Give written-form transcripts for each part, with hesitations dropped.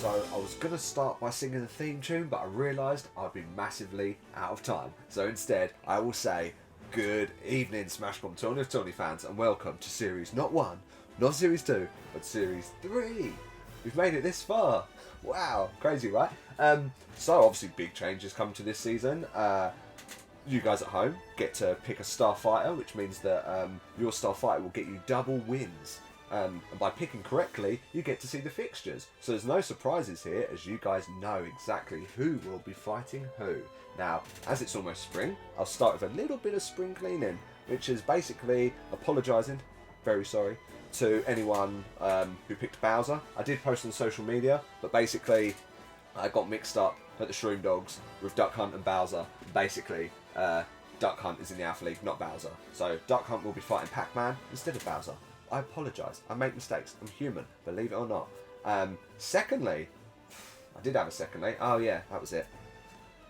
So I was going to start by singing the theme tune, but I realised I'd be massively out of time. So instead, I will say, good evening, Smash Com Tourney of Tourneys fans, and welcome to Series not 1, not Series 2, but Series 3. We've made it this far. Wow, crazy, right? So obviously big changes come to this season. You guys at home get to pick a starfighter, which means that your starfighter will get you double wins. And by picking correctly, you get to see the fixtures. So there's no surprises here, as you guys know exactly who will be fighting who. Now, as it's almost spring, I'll start with a little bit of spring cleaning, which is basically apologising, very sorry, to anyone who picked Bowser. I did post on social media, but basically I got mixed up at the Shroom Dogs with Duck Hunt and Bowser. Basically, Duck Hunt is in the Alpha League, not Bowser. So Duck Hunt will be fighting Pac-Man instead of Bowser. I apologise. I make mistakes. I'm human, believe it or not. Secondly, I did have a secondly. Oh yeah, that was it.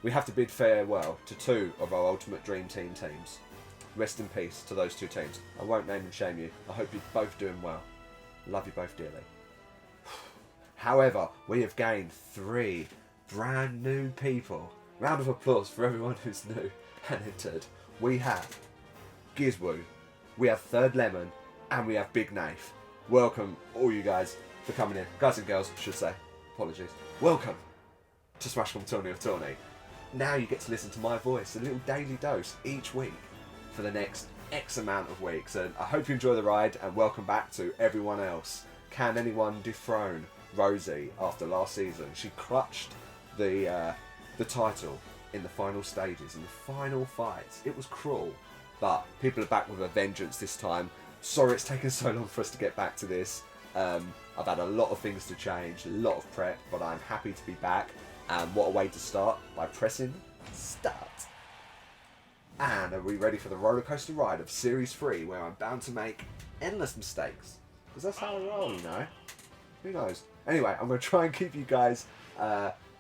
We have to bid farewell to two of our Ultimate Dream Team teams. Rest in peace to those two teams. I won't name and shame you. I hope you're both doing well. Love you both dearly. However, we have gained 3 brand new people. Round of applause for everyone who's new and entered. We have Gizwoo, we have Third Lemon, and we have Big Nath. Welcome, all you guys, for coming in. Guys and girls, I should say. Apologies. Welcome to Smash Com Tourney of Tourneys. Now you get to listen to my voice, a little daily dose each week for the next X amount of weeks. And I hope you enjoy the ride, and welcome back to everyone else. Can anyone dethrone Rosie after last season? She clutched the title in the final stages, in the final fights. It was cruel, but people are back with a vengeance this time. Sorry it's taken so long for us to get back to this. I've had a lot of things to change, a lot of prep, but I'm happy to be back. And what a way to start, by pressing start. And are we ready for the roller coaster ride of Series 3, where I'm bound to make endless mistakes? Because that's how I roll, you know? Who knows? Anyway, I'm going to try and keep you guys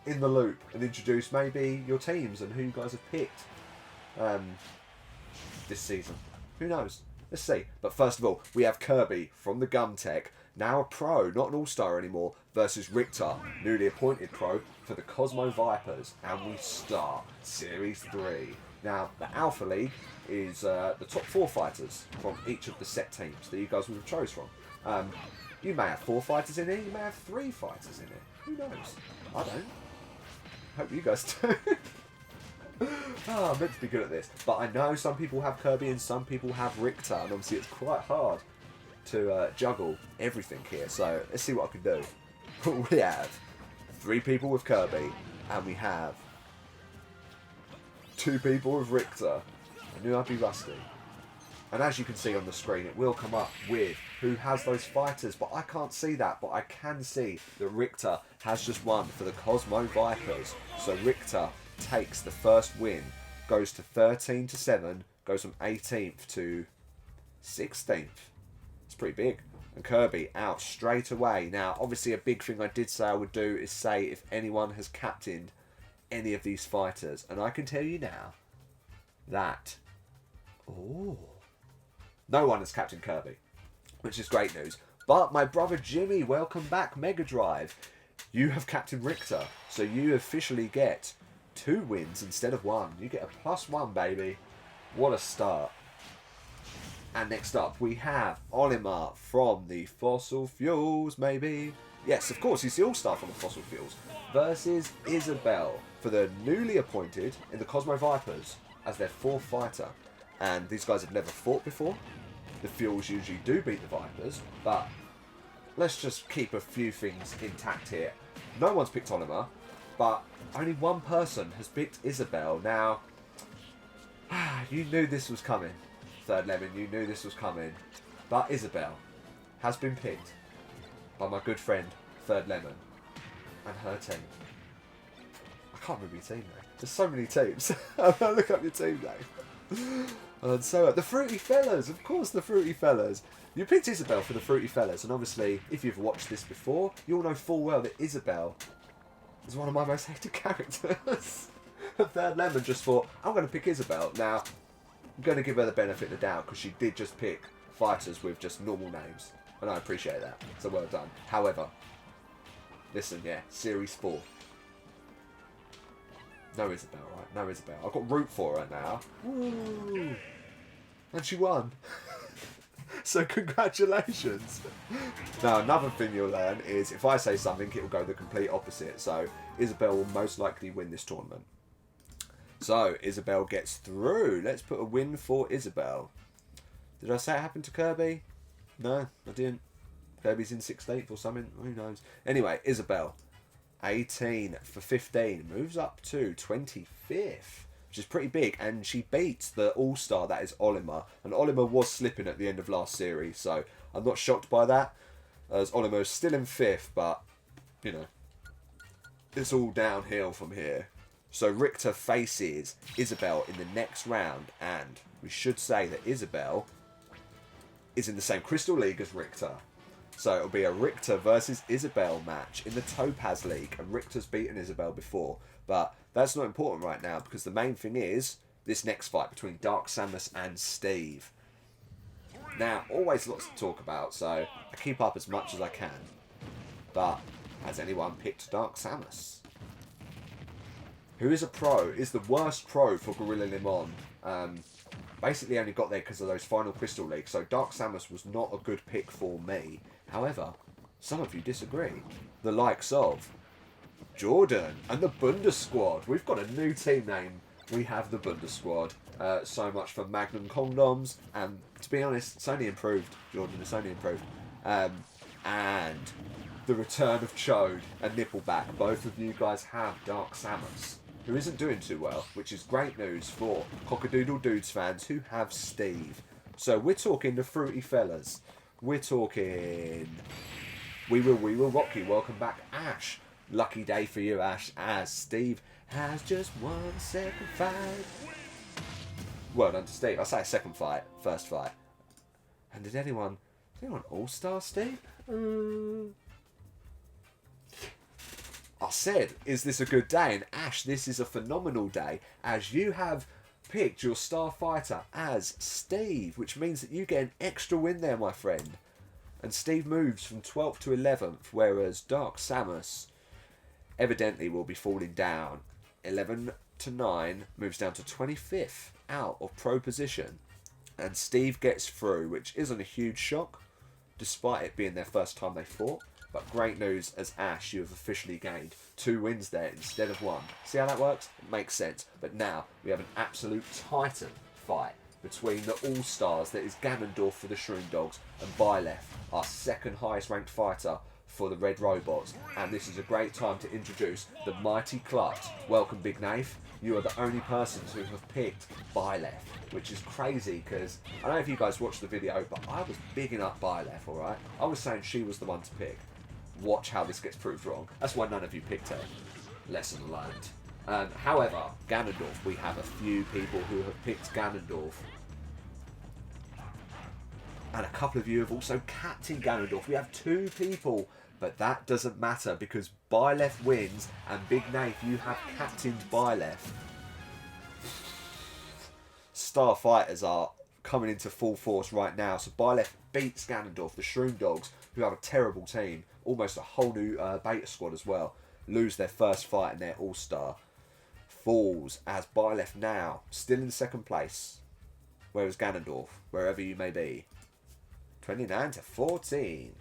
in the loop and introduce maybe your teams and who you guys have picked this season. Who knows? Let's see. But first of all, we have Kirby from the Gum Tech, now a pro, not an all-star anymore, versus Richter, newly appointed pro for the Cosmo Vipers. And we start Series 3. Now, the Alpha League is the top 4 fighters from each of the set teams that you guys would have chose from. You may have 4 fighters in it, you may have 3 fighters in it. Who knows? I don't. Hope you guys do. I'm meant to be good at this. But I know some people have Kirby and some people have Richter, and obviously it's quite hard to juggle everything here. So let's see what I can do. We have 3 people with Kirby, and we have 2 people with Richter. I knew I'd be rusty. And as you can see on the screen, it will come up with who has those fighters, but I can't see that. But I can see that Richter has just won for the Cosmo Vipers. So Richter takes the first win, goes to 13-7, goes from 18th to 16th. It's pretty big. And Kirby out straight away. Now, obviously a big thing I did say I would do is say if anyone has captained any of these fighters. And I can tell you now that... Ooh... No one has captained Kirby, which is great news. But my brother Jimmy, welcome back, Mega Drive. You have captained Richter, so you officially get 2 wins instead of 1. You get a +1, baby. What a start. And next up, we have Olimar from the Fossil Fuels, maybe. Yes, of course, he's the all-star from the Fossil Fuels. Versus Isabelle for the newly appointed in the Cosmo Vipers as their 4th fighter. And these guys have never fought before. The Fuels usually do beat the Vipers, but let's just keep a few things intact here. No one's picked Olimar, but only one person has picked Isabelle. Now, you knew this was coming, Third Lemon, you knew this was coming. But Isabelle has been picked by my good friend, Third Lemon, and her team. I can't remember your team name. There's so many teams. I'll look up your team name. And so, the Fruity Fellas, of course, the Fruity Fellas. You picked Isabelle for the Fruity Fellas, and obviously, if you've watched this before, you'll know full well that Isabelle is one of my most hated characters. Third Lemon just thought, I'm going to pick Isabelle. Now, I'm going to give her the benefit of the doubt, because she did just pick fighters with just normal names, and I appreciate that, so well done. However, Listen, yeah, Series 4. No Isabel, right? No Isabel. I've got root for her now. Woo! And she won. So congratulations. Now, another thing you'll learn is if I say something, it will go the complete opposite. So Isabel will most likely win this tournament. So Isabel gets through. Let's put a win for Isabel. Did I say it happened to Kirby? No, I didn't. Kirby's in 16th or something. Who knows? Anyway, Isabel. 18 for 15. Moves up to 25th. Which is pretty big. And she beats the all-star that is Olimar. And Olimar was slipping at the end of last series. So I'm not shocked by that. As Olimar is still in 5th. But, you know, it's all downhill from here. So Richter faces Isabel in the next round. And we should say that Isabel is in the same Crystal League as Richter. So it'll be a Richter versus Isabel match in the Topaz League. And Richter's beaten Isabel before. But that's not important right now because the main thing is this next fight between Dark Samus and Steve. Now, always lots to talk about, so I keep up as much as I can. But has anyone picked Dark Samus? Who is a pro, is the worst pro for Gorilla Limon. Basically only got there because of those final Crystal Leagues, so Dark Samus was not a good pick for me. However, some of you disagree. The likes of Jordan and the Bunda Squad. We've got a new team name. We have the Bunda Squad. So much for Magnum Condoms, and to be honest, it's only improved. Jordan, it's only improved. And the return of Chode and Nippleback. Both of you guys have Dark Samus, who isn't doing too well, which is great news for Cockadoodle Dudes fans who have Steve. So we're talking the Fruity Fellas. We're talking We Will Rock You. Welcome back, Ash. Lucky day for you, Ash, as Steve has just 1 second fight. Well done to Steve. I say second fight, first fight. And did anyone all-star Steve? I said, is this a good day? And Ash, this is a phenomenal day, as you have picked your star fighter as Steve, which means that you get an extra win there, my friend. And Steve moves from 12th to 11th, whereas Dark Samus evidently will be falling down. 11 to 9 moves down to 25th out of pro position. And Steve gets through, which isn't a huge shock, despite it being their first time they fought. But great news, as Ash, you have officially gained 2 wins there instead of 1. See how that works? It makes sense. But now we have an absolute titan fight between the all-stars that is Ganondorf for the Shroom Dogs and Byleth, our second highest ranked fighter for the Red Robots. And this is a great time to introduce the mighty Clut. Welcome, Big Nath. You are the only persons who have picked Byleth, which is crazy because I don't know if you guys watched the video, but I was bigging up Byleth, alright? I was saying she was the one to pick. Watch how this gets proved wrong. That's why none of you picked her. Lesson learned. However, Ganondorf, we have a few people who have picked Ganondorf. And a couple of you have also captained Ganondorf. We have 2 people, but that doesn't matter because Byleth wins, and Big Nath, you have captained Byleth. Star Fighters are coming into full force right now. So Byleth beats Ganondorf, the Shroom Dogs, who have a terrible team. Almost a whole new beta squad as well. Lose their first fight and their all-star. Falls as Byleth now still in second place. Whereas Ganondorf, wherever you may be. 29 to 14.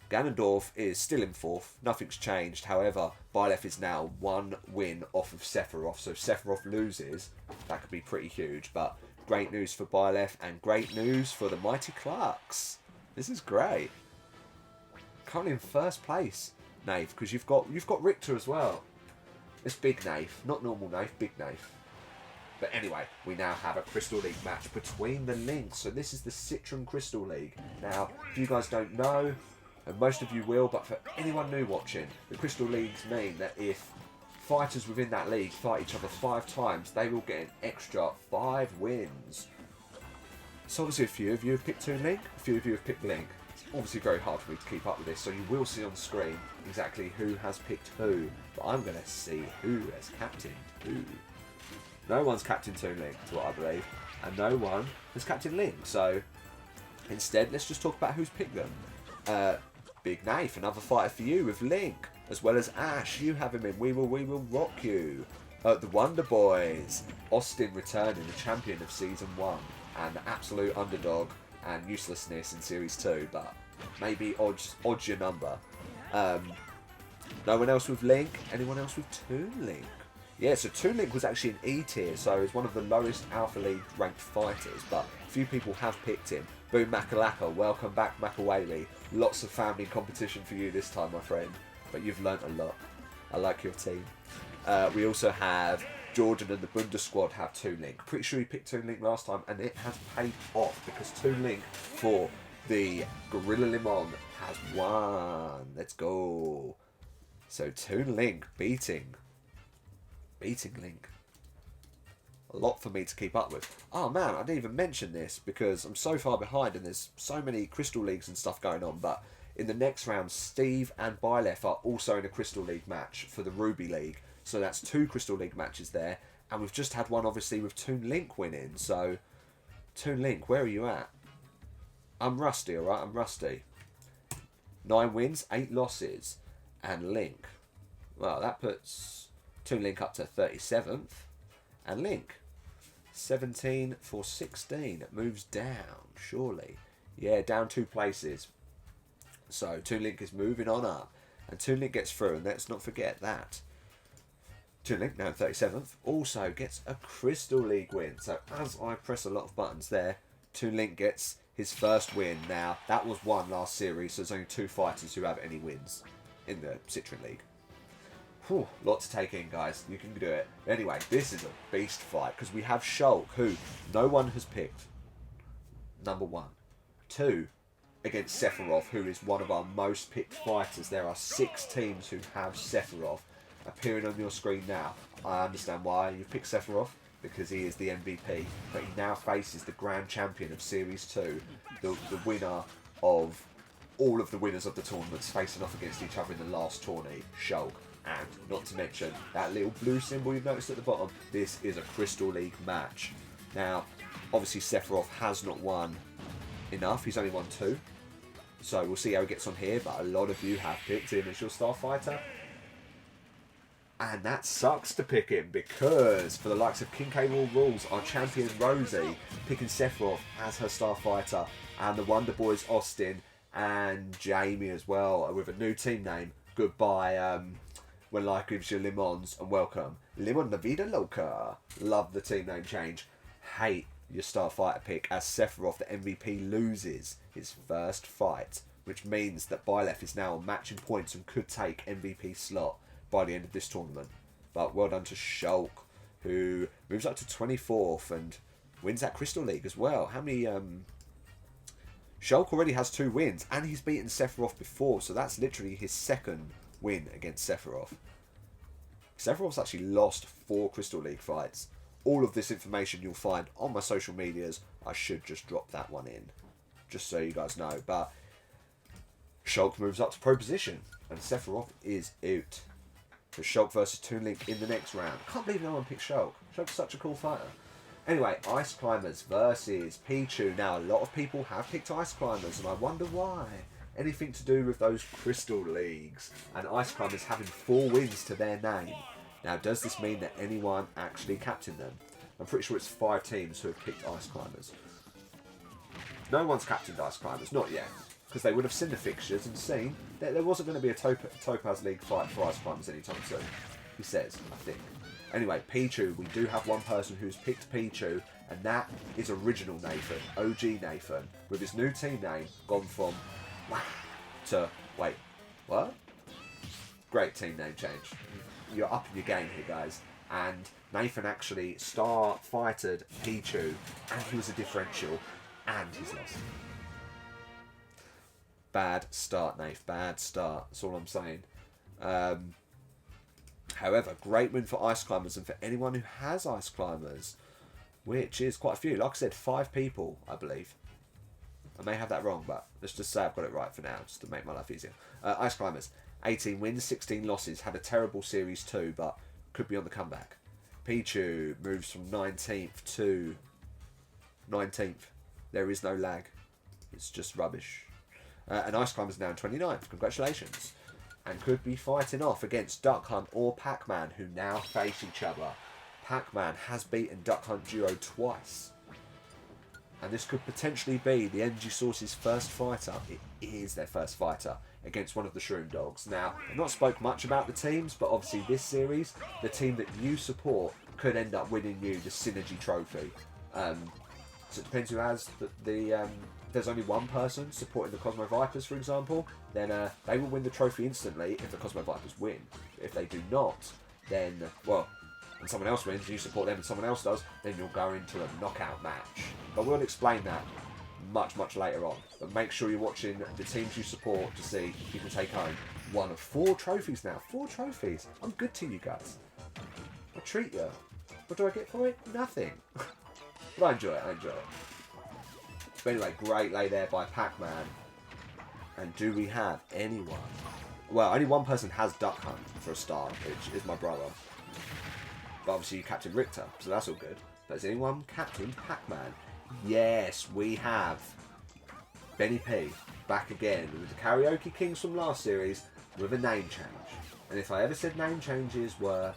Ganondorf is still in 4th. Nothing's changed. However, Byleth is now 1 win off of Sephiroth. So if Sephiroth loses, that could be pretty huge. But great news for Byleth and great news for the mighty Clarks. This is great. Currently in first place, Nath, because you've got Richter as well. It's Big Nath, not normal Nath, Big Nath. But anyway, we now have a Crystal League match between the links. So this is the Citron Crystal League. Now, if you guys don't know, and most of you will, but for anyone new watching, the Crystal Leagues mean that if fighters within that league fight each other 5 times, they will get an extra 5 wins. So obviously a few of you have picked Toon Link, a few of you have picked Link. It's obviously very hard for me to keep up with this, so you will see on screen exactly who has picked who. But I'm going to see who has captained who. No one's captained Toon Link, to what I believe, and no one has captained Link. So instead, let's just talk about who's picked them. Big Nath, another fighter for you with Link, as well as Ash. You have him in We Will Rock You. The Wonder Boys, Austin returning, the champion of Season 1, and the absolute underdog and uselessness in Series 2, but maybe odds your number. No one else with Link? Anyone else with Toon Link? Yeah, so Toon Link was actually an E tier, so he's one of the lowest Alpha League ranked fighters, but a few people have picked him. Boom Makalaka, welcome back Makaweli. Lots of family competition for you this time, my friend, but you've learnt a lot. I like your team. We also have Jordan and the Bunda squad have Toon Link. Pretty sure he picked Toon Link last time, and it has paid off because Toon Link for the Gorilla Limon has won. Let's go. So Toon Link beating Link. A lot for me to keep up with. Oh man, I didn't even mention this because I'm so far behind and there's so many Crystal Leagues and stuff going on. But in the next round, Steve and Byleth are also in a Crystal League match for the Ruby League. So that's 2 Crystal League matches there. And we've just had one obviously with Toon Link winning. So Toon Link, where are you at? I'm rusty, alright? I'm rusty. 9 wins, 8 losses. And Link. Well, that puts Toon Link up to 37th. And Link, 17 for 16. It moves down, surely. Yeah, down 2 places. So Toon Link is moving on up. And Toon Link gets through, and let's not forget that. Toon Link, now 37th, also gets a Crystal League win. So as I press a lot of buttons there, Toon Link gets his first win. Now, that was one last series, so there's only 2 fighters who have any wins in the Citron League. Whew, lot to take in, guys. You can do it. Anyway, this is a beast fight because we have Shulk, who no one has picked. Number 1. 2, against Sephiroth, who is one of our most picked fighters. There are 6 teams who have Sephiroth appearing on your screen now. I understand why you've picked Sephiroth, because he is the MVP, but he now faces the Grand Champion of Series 2, the winner of all of the winners of the tournaments facing off against each other in the last tourney, Shulk. And not to mention that little blue symbol you've noticed at the bottom, this is a Crystal League match. Now, obviously Sephiroth has not won enough, he's only won 2. So we'll see how he gets on here, but a lot of you have picked him as your star fighter. And that sucks to pick him because for the likes of King K. Rool Rules, our champion Rosie, picking Sephiroth as her star fighter, and the Wonder Boys Austin and Jamie as well, with a new team name. Goodbye, When Life Gives You Lemons, and welcome, Lemon La Vida Loca. Love the team name change. Hate your star fighter pick as Sephiroth, the MVP, loses his first fight, which means that Byleth is now on matching points and could take MVP slot by the end of this tournament. But well done to Shulk, who moves up to 24th and wins that Crystal League as well. How many... Shulk already has 2 wins, and he's beaten Sephiroth before, so that's literally his 2nd win against Sephiroth. Sephiroth's actually lost 4 Crystal League fights. All of this information you'll find on my social medias. I should just drop that one in, just so you guys know. But Shulk moves up to pro position, and Sephiroth is out. So Shulk versus Toon Link in the next round. Can't believe no one picked Shulk. Shulk's such a cool fighter. Anyway, Ice Climbers versus Pichu. Now, a lot of people have picked Ice Climbers, and I wonder why. Anything to do with those Crystal Leagues. And Ice Climbers having 4 wins to their name. Now, does this mean that anyone actually captained them? I'm pretty sure it's 5 teams who have picked Ice Climbers. No one's captained Ice Climbers, not yet. Because they would have seen the fixtures and seen that there wasn't going to be a Topaz League fight for Ice Climbers anytime soon. He says, I think. Anyway, Pichu, we do have one person who's picked Pichu, and that is original Nathan, OG Nathan, with his new team name gone from wow to wait, what? Great team name change. You're up in your game here, guys. And Nathan actually star fighted Pichu, and he was a differential, and he's lost. Bad start, Nath. Bad start. That's all I'm saying. However, great win for Ice Climbers and for anyone who has Ice Climbers, which is quite a few. Like I said, 5 people, I believe. I may have that wrong, but let's just say I've got it right for now, just to make my life easier. Ice Climbers, 18 wins, 16 losses. Had a terrible Series 2, but could be on the comeback. Pichu moves from 19th to 19th. There is no lag. It's just rubbish. And Ice Climber's now in 29th. Congratulations. And could be fighting off against Duck Hunt or Pac-Man, who now face each other. Pac-Man has beaten Duck Hunt Duo twice. And this could potentially be the Energy Source's first fighter. It is their first fighter against one of the Shroom Dogs. Now, I've not spoke much about the teams, but obviously this series, the team that you support could end up winning you the Synergy Trophy. So it depends who has there's only one person supporting the Cosmo Vipers, for example, then they will win the trophy instantly if the Cosmo Vipers win. If they do not, then, well, and someone else wins, you support them and someone else does, then you'll go into a knockout match. But we'll explain that much, much later on. But make sure you're watching the teams you support to see if you can take home one of 4 trophies now. 4 trophies. I'm good to you guys. I treat you. What do I get for it? Nothing. But I enjoy it, But anyway, great lay there by Pac-Man. And do we have anyone? Well, only one person has Duck Hunt for a start, which is my brother. But obviously you captain Richter, so that's all good. But has anyone captained Pac-Man? Yes, we have. Benny P, back again with the Karaoke Kings from last series with a name change. And if I ever said name changes were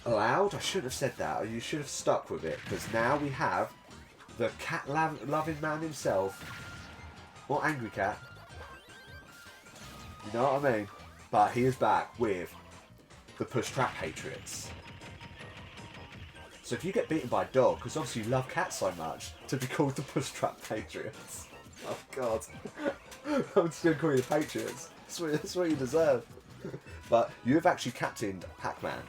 allowed, I should have said that. Or you should have stuck with it, because now we have the cat-loving man himself, or Angry Cat. You know what I mean? But he is back with the Push Trap Patriots. So if you get beaten by a dog, because obviously you love cats so much, to be called the Push Trap Patriots. Oh God. I'm just going to call you the Patriots. That's what you deserve. But you have actually captained Pac-Man,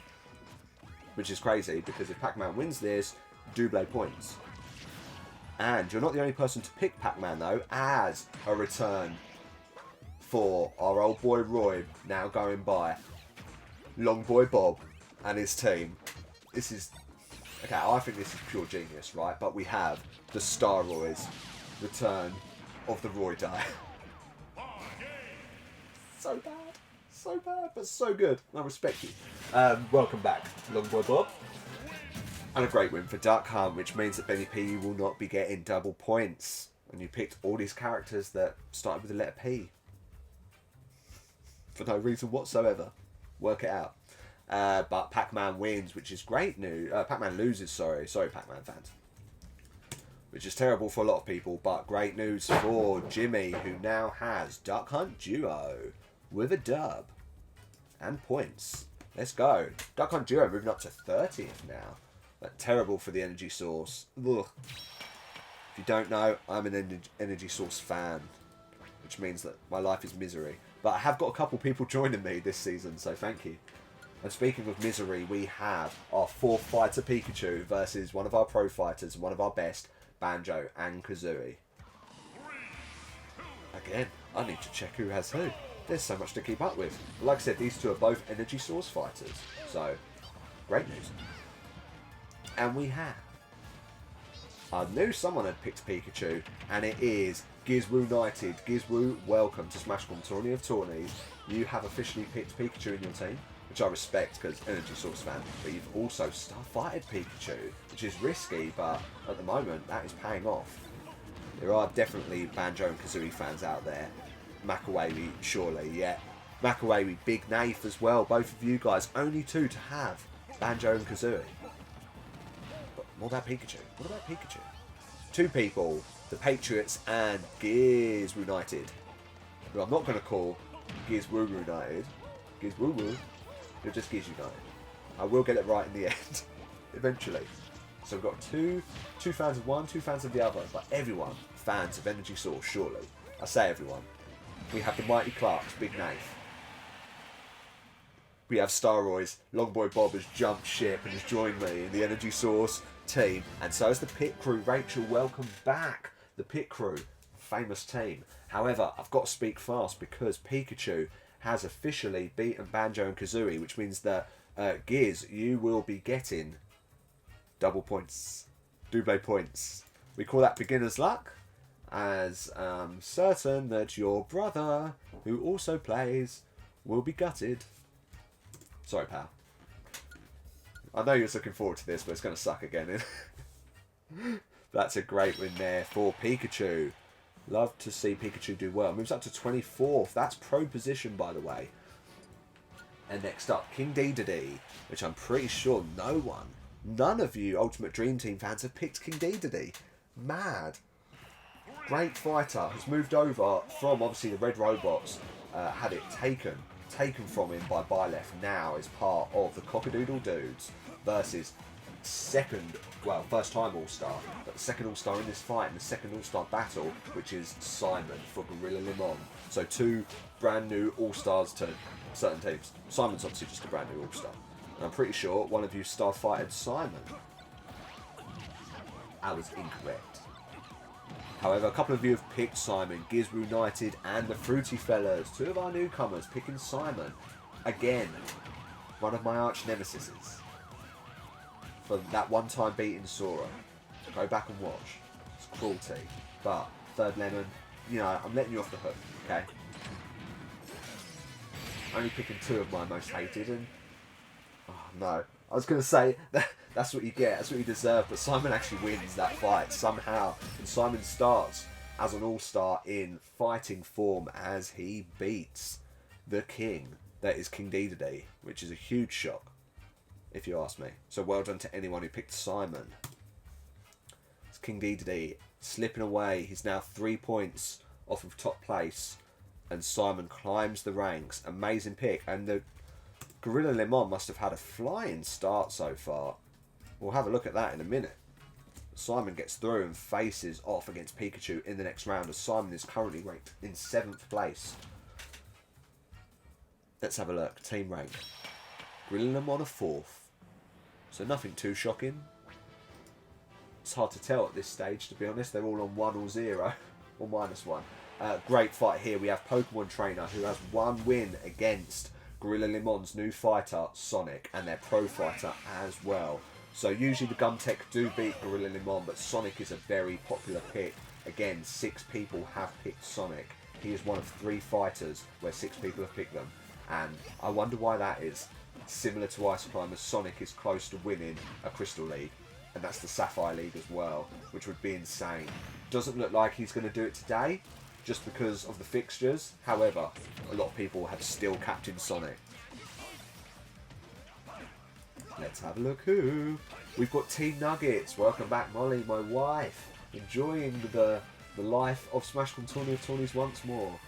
which is crazy, because if Pac-Man wins this, double points. And you're not the only person to pick Pac-Man though, as a return for our old boy Roy, now going by Long Boy Bob and his team. This is, okay, I think this is pure genius, right? But we have the Star Roy's return of the Roy die. So bad, but so good. I respect you. Welcome back, Long Boy Bob. And a great win for Duck Hunt, which means that Benny P will not be getting double points. And you picked all these characters that started with the letter P. For no reason whatsoever. Work it out. But Pac-Man wins, which is great news. Pac-Man loses, sorry Pac-Man fans. Which is terrible for a lot of people, but great news for Jimmy, who now has Duck Hunt Duo with a dub and points. Let's go. Duck Hunt Duo moving up to 30th now. But terrible for the Energy Source. Ugh. If you don't know, I'm an Energy Source fan, which means that my life is misery. But I have got a couple people joining me this season, so thank you. And speaking of misery, we have our 4th fighter Pikachu versus one of our pro fighters and one of our best, Banjo and Kazooie. Again, I need to check who has who. There's so much to keep up with. Like I said, these two are both Energy Source fighters, so great news. And we have, I knew someone had picked Pikachu, and it is Gizwoo United. Gizwoo, welcome to Smash Com Tourney of Tourneys. You have officially picked Pikachu in your team, which I respect because Energy Source fan, but you've also starfighted Pikachu, which is risky, but at the moment that is paying off. There are definitely Banjo and Kazooie fans out there. Makawawi, surely, yeah. Makawawi, Big Nath as well, both of you guys, only 2 to have Banjo and Kazooie. But what about Pikachu? What about Pikachu? 2 people, the Patriots and Gears United. Who I'm not going to call Gears Woo United. Gears Woo Woo. You're just Gears United. I will get it right in the end. Eventually. So we've got two fans of one, 2 fans of the other. But everyone fans of Energy Source, surely. I say everyone. We have the Mighty Clarks, Big Nath. We have Staroids. Longboy Bob has jumped ship and has joined me in the Energy Source team. And so is the pit crew. Rachel, welcome back. The pit crew. Famous team. However, I've got to speak fast because Pikachu has officially beaten Banjo and Kazooie, which means that Gears, you will be getting double points. Double points. We call that beginner's luck, as I'm certain that your brother, who also plays, will be gutted. Sorry, pal. I know you're looking forward to this, but it's going to suck again. That's a great win there for Pikachu. Love to see Pikachu do well. Moves up to 24th. That's pro position, by the way. And next up, King Dedede, which I'm pretty sure none of you Ultimate Dream Team fans have picked King Dedede. Mad. Great fighter. Has moved over from, obviously, the Red Robots. Had it taken from him by Byleth. Now is part of the Cockadoodle Dudes versus first time All-Star, but the second All-Star in this fight, in the second All-Star battle, which is Simon for Gorilla Limon. So 2 brand new All-Stars to certain teams. Simon's obviously just a brand new All-Star. And I'm pretty sure one of you star-fighted Simon. I was incorrect. However, a couple of you have picked Simon, Gizmo United and the Fruity Fellas. 2 of our newcomers picking Simon. Again, one of my arch nemesis. For that one time beating Sora. Go back and watch. It's cruelty. But, third lemon, you know, I'm letting you off the hook, okay? Only picking 2 of my most hated and... Oh, no. I was going to say, that's what you get, that's what you deserve, but Simon actually wins that fight somehow. And Simon starts as an all-star in fighting form as he beats the king. That is King Dedede, which is a huge shock, if you ask me. So well done to anyone who picked Simon. It's King Dedede slipping away. He's now 3 points off of top place. And Simon climbs the ranks. Amazing pick. And the Gorilla Limon must have had a flying start so far. We'll have a look at that in a minute. Simon gets through and faces off against Pikachu in the next round, as Simon is currently ranked in 7th place. Let's have a look. Team rank. Gorilla Limon are 4th. So nothing too shocking. It's hard to tell at this stage, to be honest. They're all on 1 or 0. Or -1. Great fight here. We have Pokemon Trainer, who has 1 win against Gorilla Limon's new fighter, Sonic, and their pro fighter as well. So usually the Gumtech do beat Gorilla Limon, but Sonic is a very popular pick. Again, 6 people have picked Sonic. He is one of 3 fighters where 6 people have picked them. And I wonder why that is. Similar to Ice Climber, Sonic is close to winning a Crystal League. And that's the Sapphire League as well, which would be insane. Doesn't look like he's going to do it today, just because of the fixtures. However, a lot of people have still captained Sonic. Let's have a look who. We've got Team Nuggets. Welcome back, Molly, my wife. Enjoying the life of Smash Com Tourney of Tourneys once more.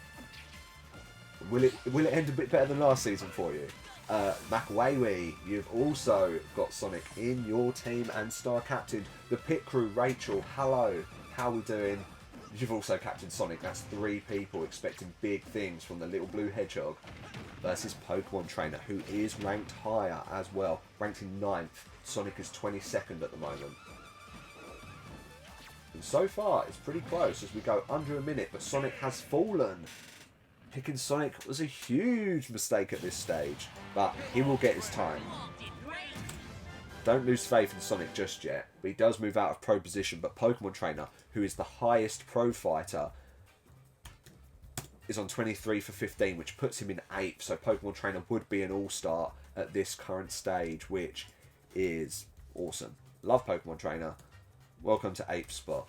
Will it end a bit better than last season for you? Macaway, you've also got Sonic in your team and star captained. The pit crew, Rachel, hello. How are we doing? You've also captained Sonic. That's 3 people expecting big things from the little blue hedgehog. Versus Pokemon Trainer, who is ranked higher as well. Ranked in 9th. Sonic is 22nd at the moment. And so far, it's pretty close as we go under a minute, but Sonic has fallen. Picking Sonic was a huge mistake at this stage, but he will get his time. Don't lose faith in Sonic just yet, but he does move out of pro position. But Pokemon Trainer, who is the highest pro fighter, is on 23 for 15, which puts him in 8th. So Pokemon Trainer would be an all-star at this current stage, which is awesome. Love Pokemon Trainer. Welcome to 8th spot.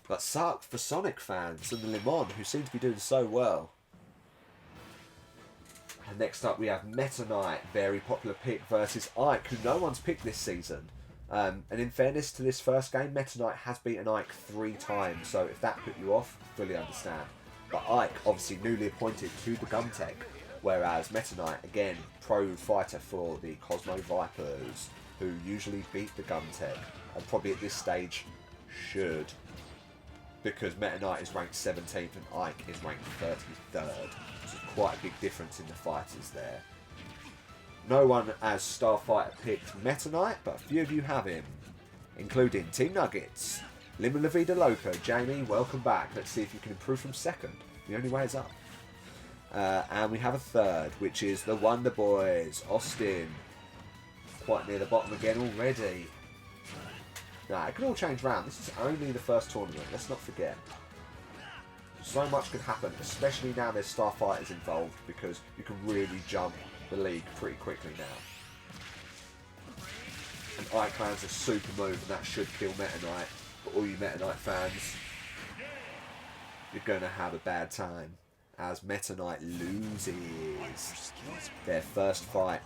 But suck for Sonic fans and the Limon, who seem to be doing so well. And next up we have Meta Knight, very popular pick, versus Ike, who no one's picked this season. And in fairness to this first game, Meta Knight has beaten Ike 3 times, so if that put you off, fully understand. But Ike, obviously newly appointed to the Gumtech, whereas Meta Knight, again, pro fighter for the Cosmo Vipers, who usually beat the Gumtech, and probably at this stage should, because Meta Knight is ranked 17th and Ike is ranked 33rd. So quite a big difference in the fighters there. No one as Starfighter picked Meta Knight, but a few of you have him, including Team Nuggets, Lima La Vida Loca, Jamie, welcome back. Let's see if you can improve from 2nd. The only way is up. And we have a 3rd, which is the Wonder Boys, Austin. Quite near the bottom again already. Nah, it could all change round. This is only the first tournament, let's not forget. So much could happen, especially now there's Starfighters involved, because you can really jump the league pretty quickly now. And Ike lands a super move, and that should kill Meta Knight. But all you Meta Knight fans, you're going to have a bad time as Meta Knight loses their first fight.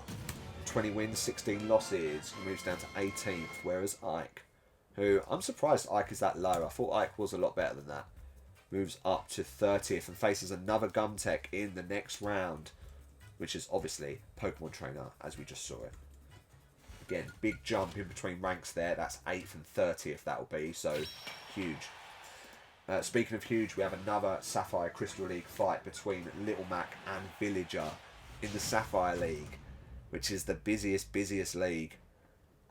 20 wins, 16 losses, moves down to 18th, whereas Ike, who I'm surprised Ike is that low. I thought Ike was a lot better than that. Moves up to 30th and faces another Gumtech in the next round, which is obviously Pokemon Trainer, as we just saw it. Again, big jump in between ranks there. That's 8th and 30th that will be, so huge. Speaking of huge, we have another Sapphire Crystal League fight between Little Mac and Villager in the Sapphire League, which is the busiest league.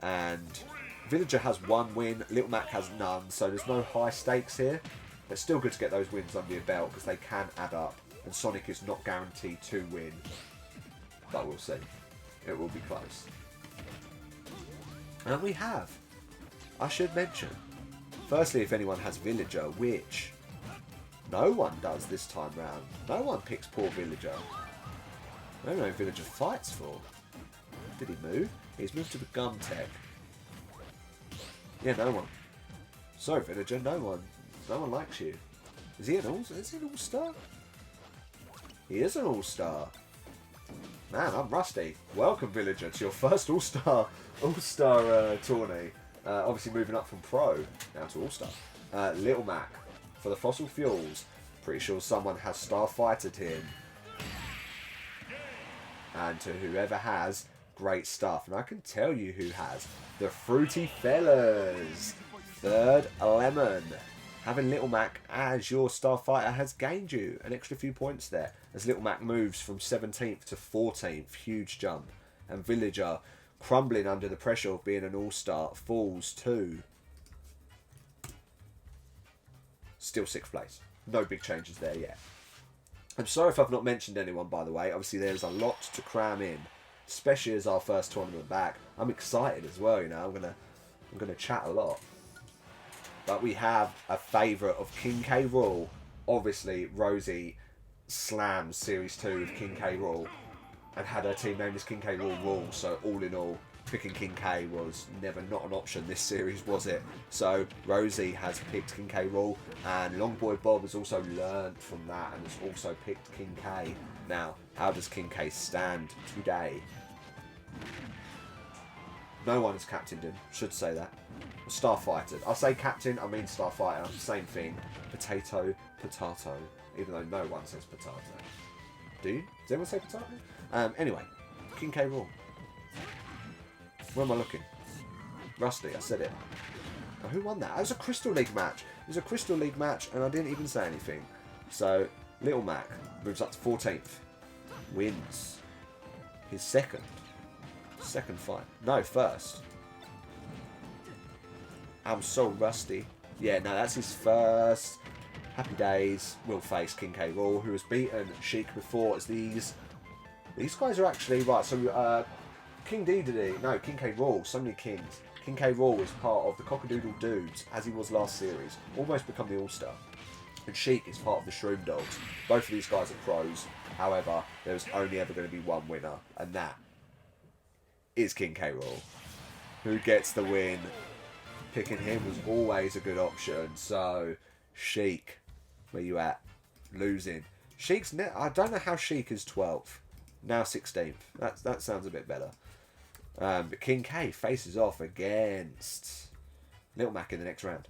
And Villager has 1 win, Little Mac has none, so there's no high stakes here. But still good to get those wins under your belt because they can add up. And Sonic is not guaranteed to win, but we'll see. It will be close. And we have, I should mention, firstly, if anyone has Villager, which no one does this time round. No one picks poor Villager. I don't know who Villager fights for. Did he move? He's moved to the Gumtech. Yeah, no one. Sorry, Villager, no one. No one likes you. Is he an all-star? He is an all-star. Man, I'm rusty. Welcome, Villager, to your first all-star tourney. Obviously moving up from Pro now to All-Star. Little Mac for the Fossil Fuels. Pretty sure someone has Starfighted him. And to whoever has, great stuff. And I can tell you who has. The Fruity Fellas. Third Lemon. Having Little Mac as your Starfighter has gained you an extra few points there. As Little Mac moves from 17th to 14th. Huge jump. And Villager, crumbling under the pressure of being an all-star, falls to still 6th place. No big changes there yet. I'm sorry if I've not mentioned anyone, by the way. Obviously, there's a lot to cram in, especially as our first tournament back. I'm excited as well. You know, I'm gonna chat a lot. But we have a favourite of King K. Rool. Obviously, Rosie slams Series 2 with King K. Rool and had her team named as King K. Rool. So all in all, picking King K was never not an option this series, was it? So Rosie has picked King K. Rool, and Longboy Bob has also learned from that and has also picked King K. Now, how does King K stand today? No one has captained him, should say that. Starfighter. I say captain, I mean Starfighter. Same thing. Potato, potato. Even though no one says potato. Do you? Does anyone say potato? Anyway, King K. Rool. Where am I looking? Rusty, I said it. Now, who won that? It was a Crystal League match. It was a Crystal League match and I didn't even say anything. So, Little Mac moves up to 14th. Wins his second fight. No, first. I'm so rusty. Yeah, no, that's his first. Happy days. Will face King K. Rool, who has beaten Sheik before. As these guys are actually right. So King Dedede, no, King K. Rool. So many kings. King K. Rool is part of the Cockadoodle Dudes, as he was last series. Almost become the All-Star. And Sheik is part of the Shroom Dogs. Both of these guys are pros. However, there's only ever going to be one winner, and that is King K. Rool, who gets the win. Picking him was always a good option. So, Sheik, where you at? Losing. Sheik's I don't know how Sheik is 12th. Now 16th. That sounds a bit better. But King K faces off against Little Mac in the next round.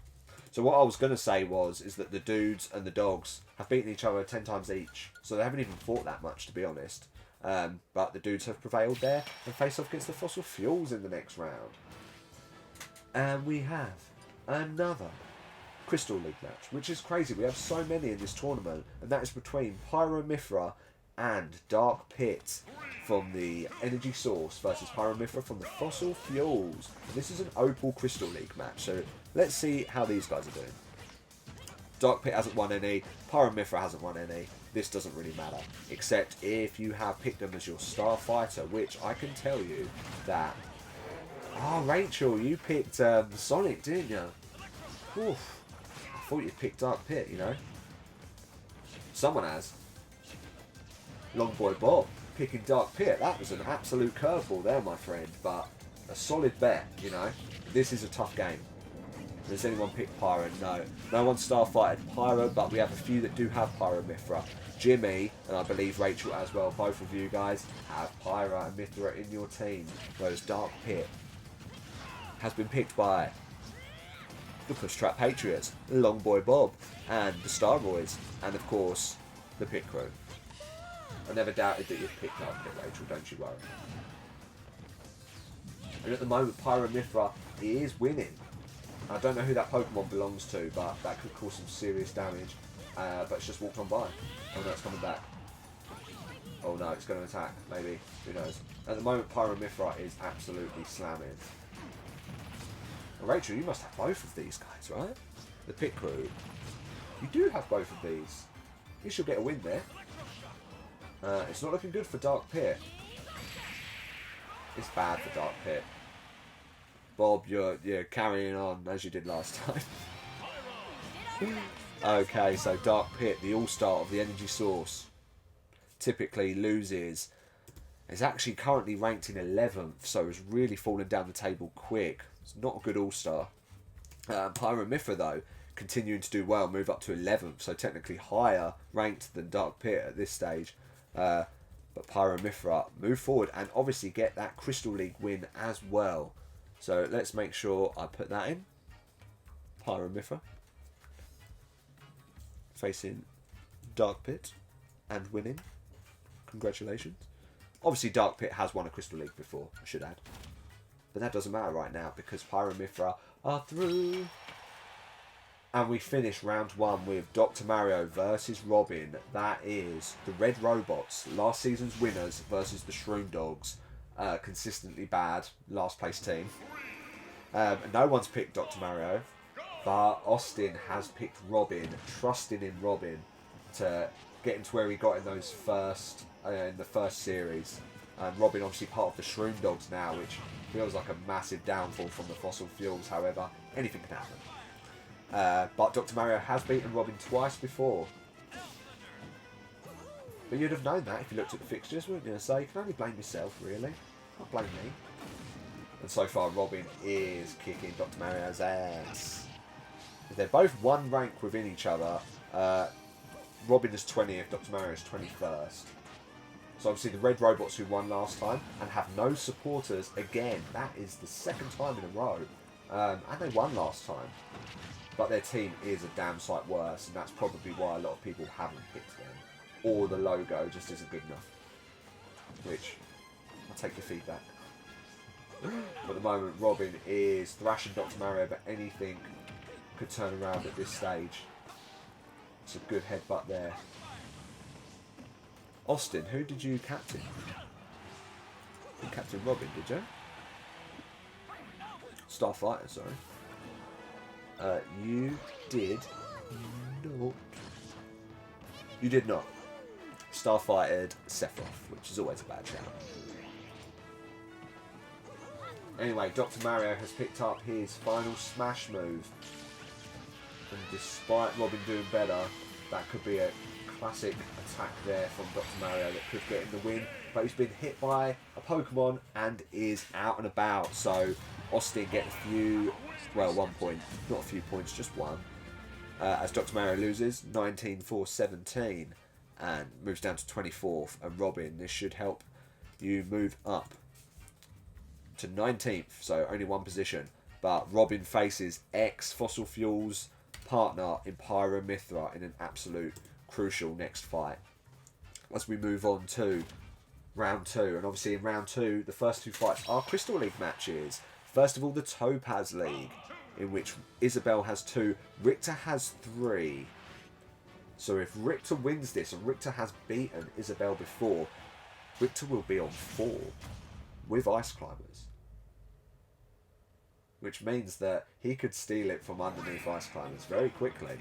So what I was going to say is that the dudes and the dogs have beaten each other 10 times each. So they haven't even fought that much, to be honest. But the dudes have prevailed there and face off against the Fossil Fuels in the next round. And we have another Crystal League match, which is crazy. We have so many in this tournament, and that is between Pyromithra and Dark Pit from the Energy Source versus Pyromithra from the Fossil Fuels. And this is an Opal Crystal League match, so let's see how these guys are doing. Dark Pit hasn't won any, Pyromithra hasn't won any. This doesn't really matter, except if you have picked them as your Starfighter, which I can tell you that... Oh, Rachel, you picked Sonic, didn't you? Oof. I thought you picked Dark Pit, you know. Someone has. Longboy Bob picking Dark Pit. That was an absolute curveball there, my friend. But a solid bet, you know. This is a tough game. Does anyone pick Pyro? No. No one starfighted Pyro, but we have a few that do have Pyro Mithra. Jimmy, and I believe Rachel as well, both of you guys have Pyro and Mithra in your team. Whereas Dark Pit has been picked by the Push Trap Patriots, Long Boy Bob, and the Star Boys, and of course, the Pit Crew. I never doubted that you'd pick Dark Pit, Rachel, don't you worry. And at the moment, Pyro Mithra is winning. I don't know who that Pokemon belongs to, but that could cause some serious damage. But it's just walked on by. Oh no, it's coming back. Oh no, it's going to attack, maybe. Who knows? At the moment, Pyro Mithra is absolutely slamming. Well, Rachel, you must have both of these guys, right? The Pit Crew. You do have both of these. You should get a win there. It's not looking good for Dark Pit. It's bad for Dark Pit. Bob, you're carrying on as you did last time. Okay, so Dark Pit, the all-star of the energy source, typically loses. Is actually currently ranked in 11th, so it's really fallen down the table quick. It's not a good all-star. Pyro Mithra, though, continuing to do well, move up to 11th, so technically higher ranked than Dark Pit at this stage. But Pyro Mithra move forward and obviously get that Crystal League win as well. So let's make sure I put that in. Pyro Mithra facing Dark Pit and winning. Congratulations. Obviously Dark Pit has won a Crystal League before, I should add. But that doesn't matter right now because Pyro Mithra are through. And we finish round 1 with Dr. Mario versus Robin. That is the Red Robots, last season's winners, versus the Shroom Dogs. Consistently bad, last place team. No one's picked Dr. Mario, but Austin has picked Robin, trusting in Robin to get into where he got in those in the first series. And Robin obviously part of the Shroom Dogs now, which feels like a massive downfall from the fossil fuels. However, anything can happen. But Dr. Mario has beaten Robin twice before. But you'd have known that if you looked at the fixtures, wouldn't you? So you can only blame yourself, really. Can't blame me. And so far, Robin is kicking Dr. Mario's ass. They're both one rank within each other. Robin is 20th, Dr. Mario is 21st. So obviously the Red Robots who won last time and have no supporters again. That is the second time in a row. And they won last time. But their team is a damn sight worse, and that's probably why a lot of people haven't picked them. Or the logo just isn't good enough. Which, I'll take your feedback. But at the moment, Robin is thrashing Dr. Mario, but anything could turn around at this stage. It's a good headbutt there. Austin, who did you captain? You captain Robin, did you? Starfighter, sorry. You did not. You did not. Starfighted Sephiroth, which is always a bad shout. Anyway, Dr. Mario has picked up his final smash move. And despite Robin doing better, that could be a classic attack there from Dr. Mario that could get him the win. But he's been hit by a Pokemon and is out and about. So Austin gets a few, well, 1 point. Not a few points, just one. As Dr. Mario loses, 19-4-17. And moves down to 24th. And Robin, this should help you move up to 19th. So only one position. But Robin faces ex-Fossil Fuels partner in Pyro Mithra in an absolute crucial next fight. As we move on to round 2. And obviously in round 2, the first two fights are Crystal League matches. First of all, the Topaz League, in which Isabelle has 2, Richter has 3. So if Richter wins this, and Richter has beaten Isabelle before, Richter will be on 4 with Ice Climbers. Which means that he could steal it from underneath Ice Climbers very quickly.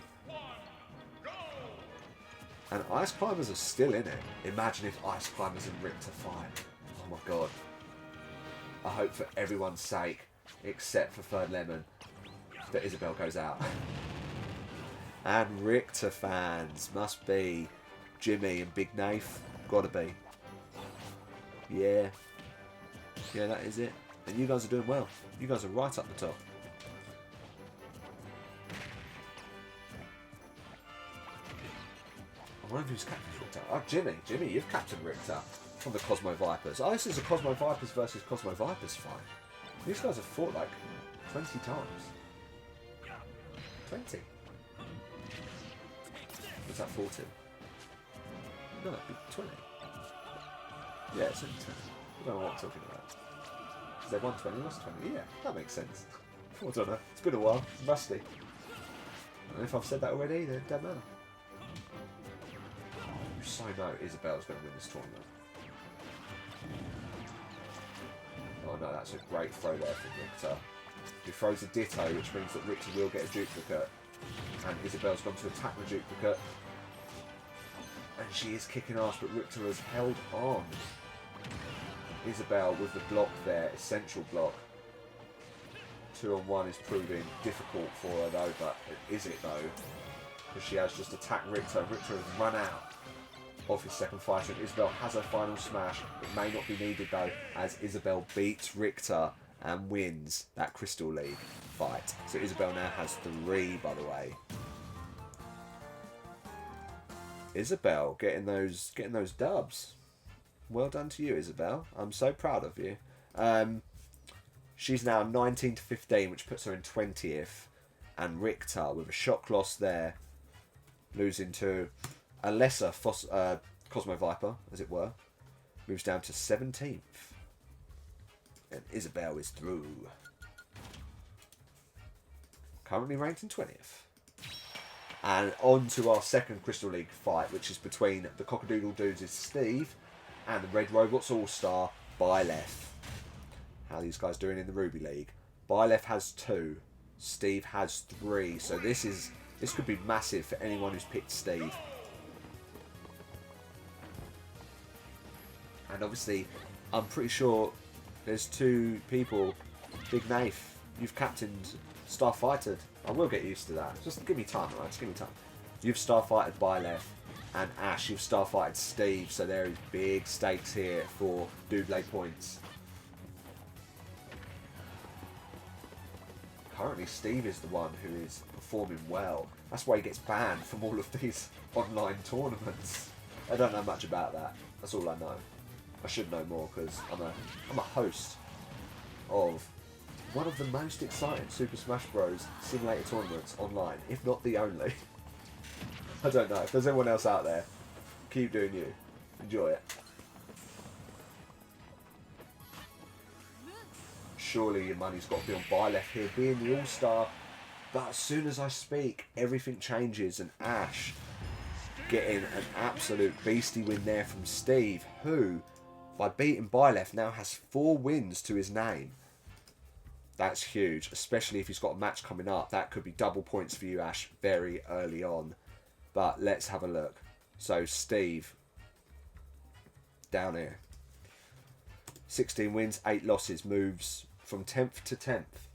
And Ice Climbers are still in it. Imagine if Ice Climbers and Richter fight. Oh my god. I hope for everyone's sake, except for Third Lemon, that Isabelle goes out. And Richter fans must be Jimmy and Big Nath. Gotta be. Yeah. Yeah, that is it. And you guys are doing well. You guys are right up the top. One of who's captained Richter. Oh, Jimmy. Jimmy, you've captained Richter from the Cosmo Vipers. Oh, this is a Cosmo Vipers versus Cosmo Vipers fight. These guys have fought like 20 times. 20. Was that 40? No, it'd be 20. Yeah, it's only 20. I don't know what I'm talking about. Because they won 20, lost 20. Yeah, that makes sense. I don't know. It's been a while. I'm rusty. And if I've said that already, then it doesn't matter. You so know Isabel's going to win this tournament. Oh no, that's a great throw there from Richter. He throws a ditto, which means that Richter will get a duplicate. And Isabel's gone to attack the duplicate. And she is kicking ass, but Richter has held on. Isabel with the block there, essential block. 2-on-1 is proving difficult for her though, but is it though? Because she has just attacked Richter. Richter has run out of his second fighter, and Isabel has her final smash. It may not be needed though, as Isabel beats Richter and wins that Crystal League fight. So Isabel now has 3, by the way. Isabel getting those dubs. Well done to you, Isabel. I'm so proud of you. She's now 19 to 15, which puts her in 20th, and Richter with a shock loss there, losing to a lesser Cosmo Viper, as it were, moves down to 17th. And Isabel is through. Currently ranked in 20th. And on to our second Crystal League fight, which is between the Cockadoodle Dudes' Steve and the Red Robots All-Star, Byleth. How are these guys doing in the Ruby League? Byleth has 2. Steve has 3. So this could be massive for anyone who's picked Steve. And obviously, I'm pretty sure there's 2 people. Big Nath, you've captained Starfighted. I will get used to that. Just give me time, alright? Just give me time. You've Starfighted Byleth, and Ash, you've Starfighted Steve. So there is big stakes here for Double points. Currently, Steve is the one who is performing well. That's why he gets banned from all of these online tournaments. I don't know much about that. That's all I know. I should know more because I'm a host of one of the most exciting Super Smash Bros. Simulator tournaments online, if not the only. I don't know. If there's anyone else out there, keep doing you. Enjoy it. Surely your money's got to be on Byleth here, being the All-Star. But as soon as I speak, everything changes, and Ash getting an absolute beastie win there from Steve, who, by beating Byleth, now has 4 wins to his name. That's huge, especially if he's got a match coming up. That could be double points for you, Ash, very early on. But let's have a look. So Steve, down here. 16 wins, 8 losses, moves from 10th to 10th.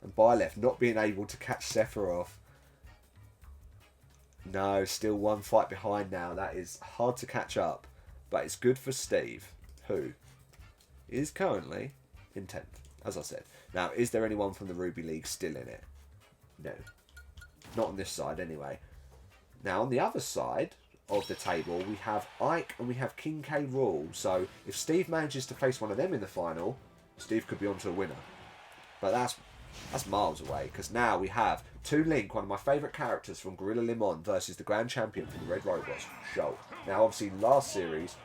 And Byleth not being able to catch Sephiroth. No, still 1 fight behind now. That is hard to catch up. But it's good for Steve, who is currently in 10th, as I said. Now, is there anyone from the Ruby League still in it? No. Not on this side, anyway. Now, on the other side of the table, we have Ike and we have King K. Rool. So, if Steve manages to face one of them in the final, Steve could be on to a winner. But that's miles away, because now we have 2 Link, one of my favourite characters from Gorilla Limon, versus the Grand Champion from the Red Robots, Shulk. Now, obviously, last series,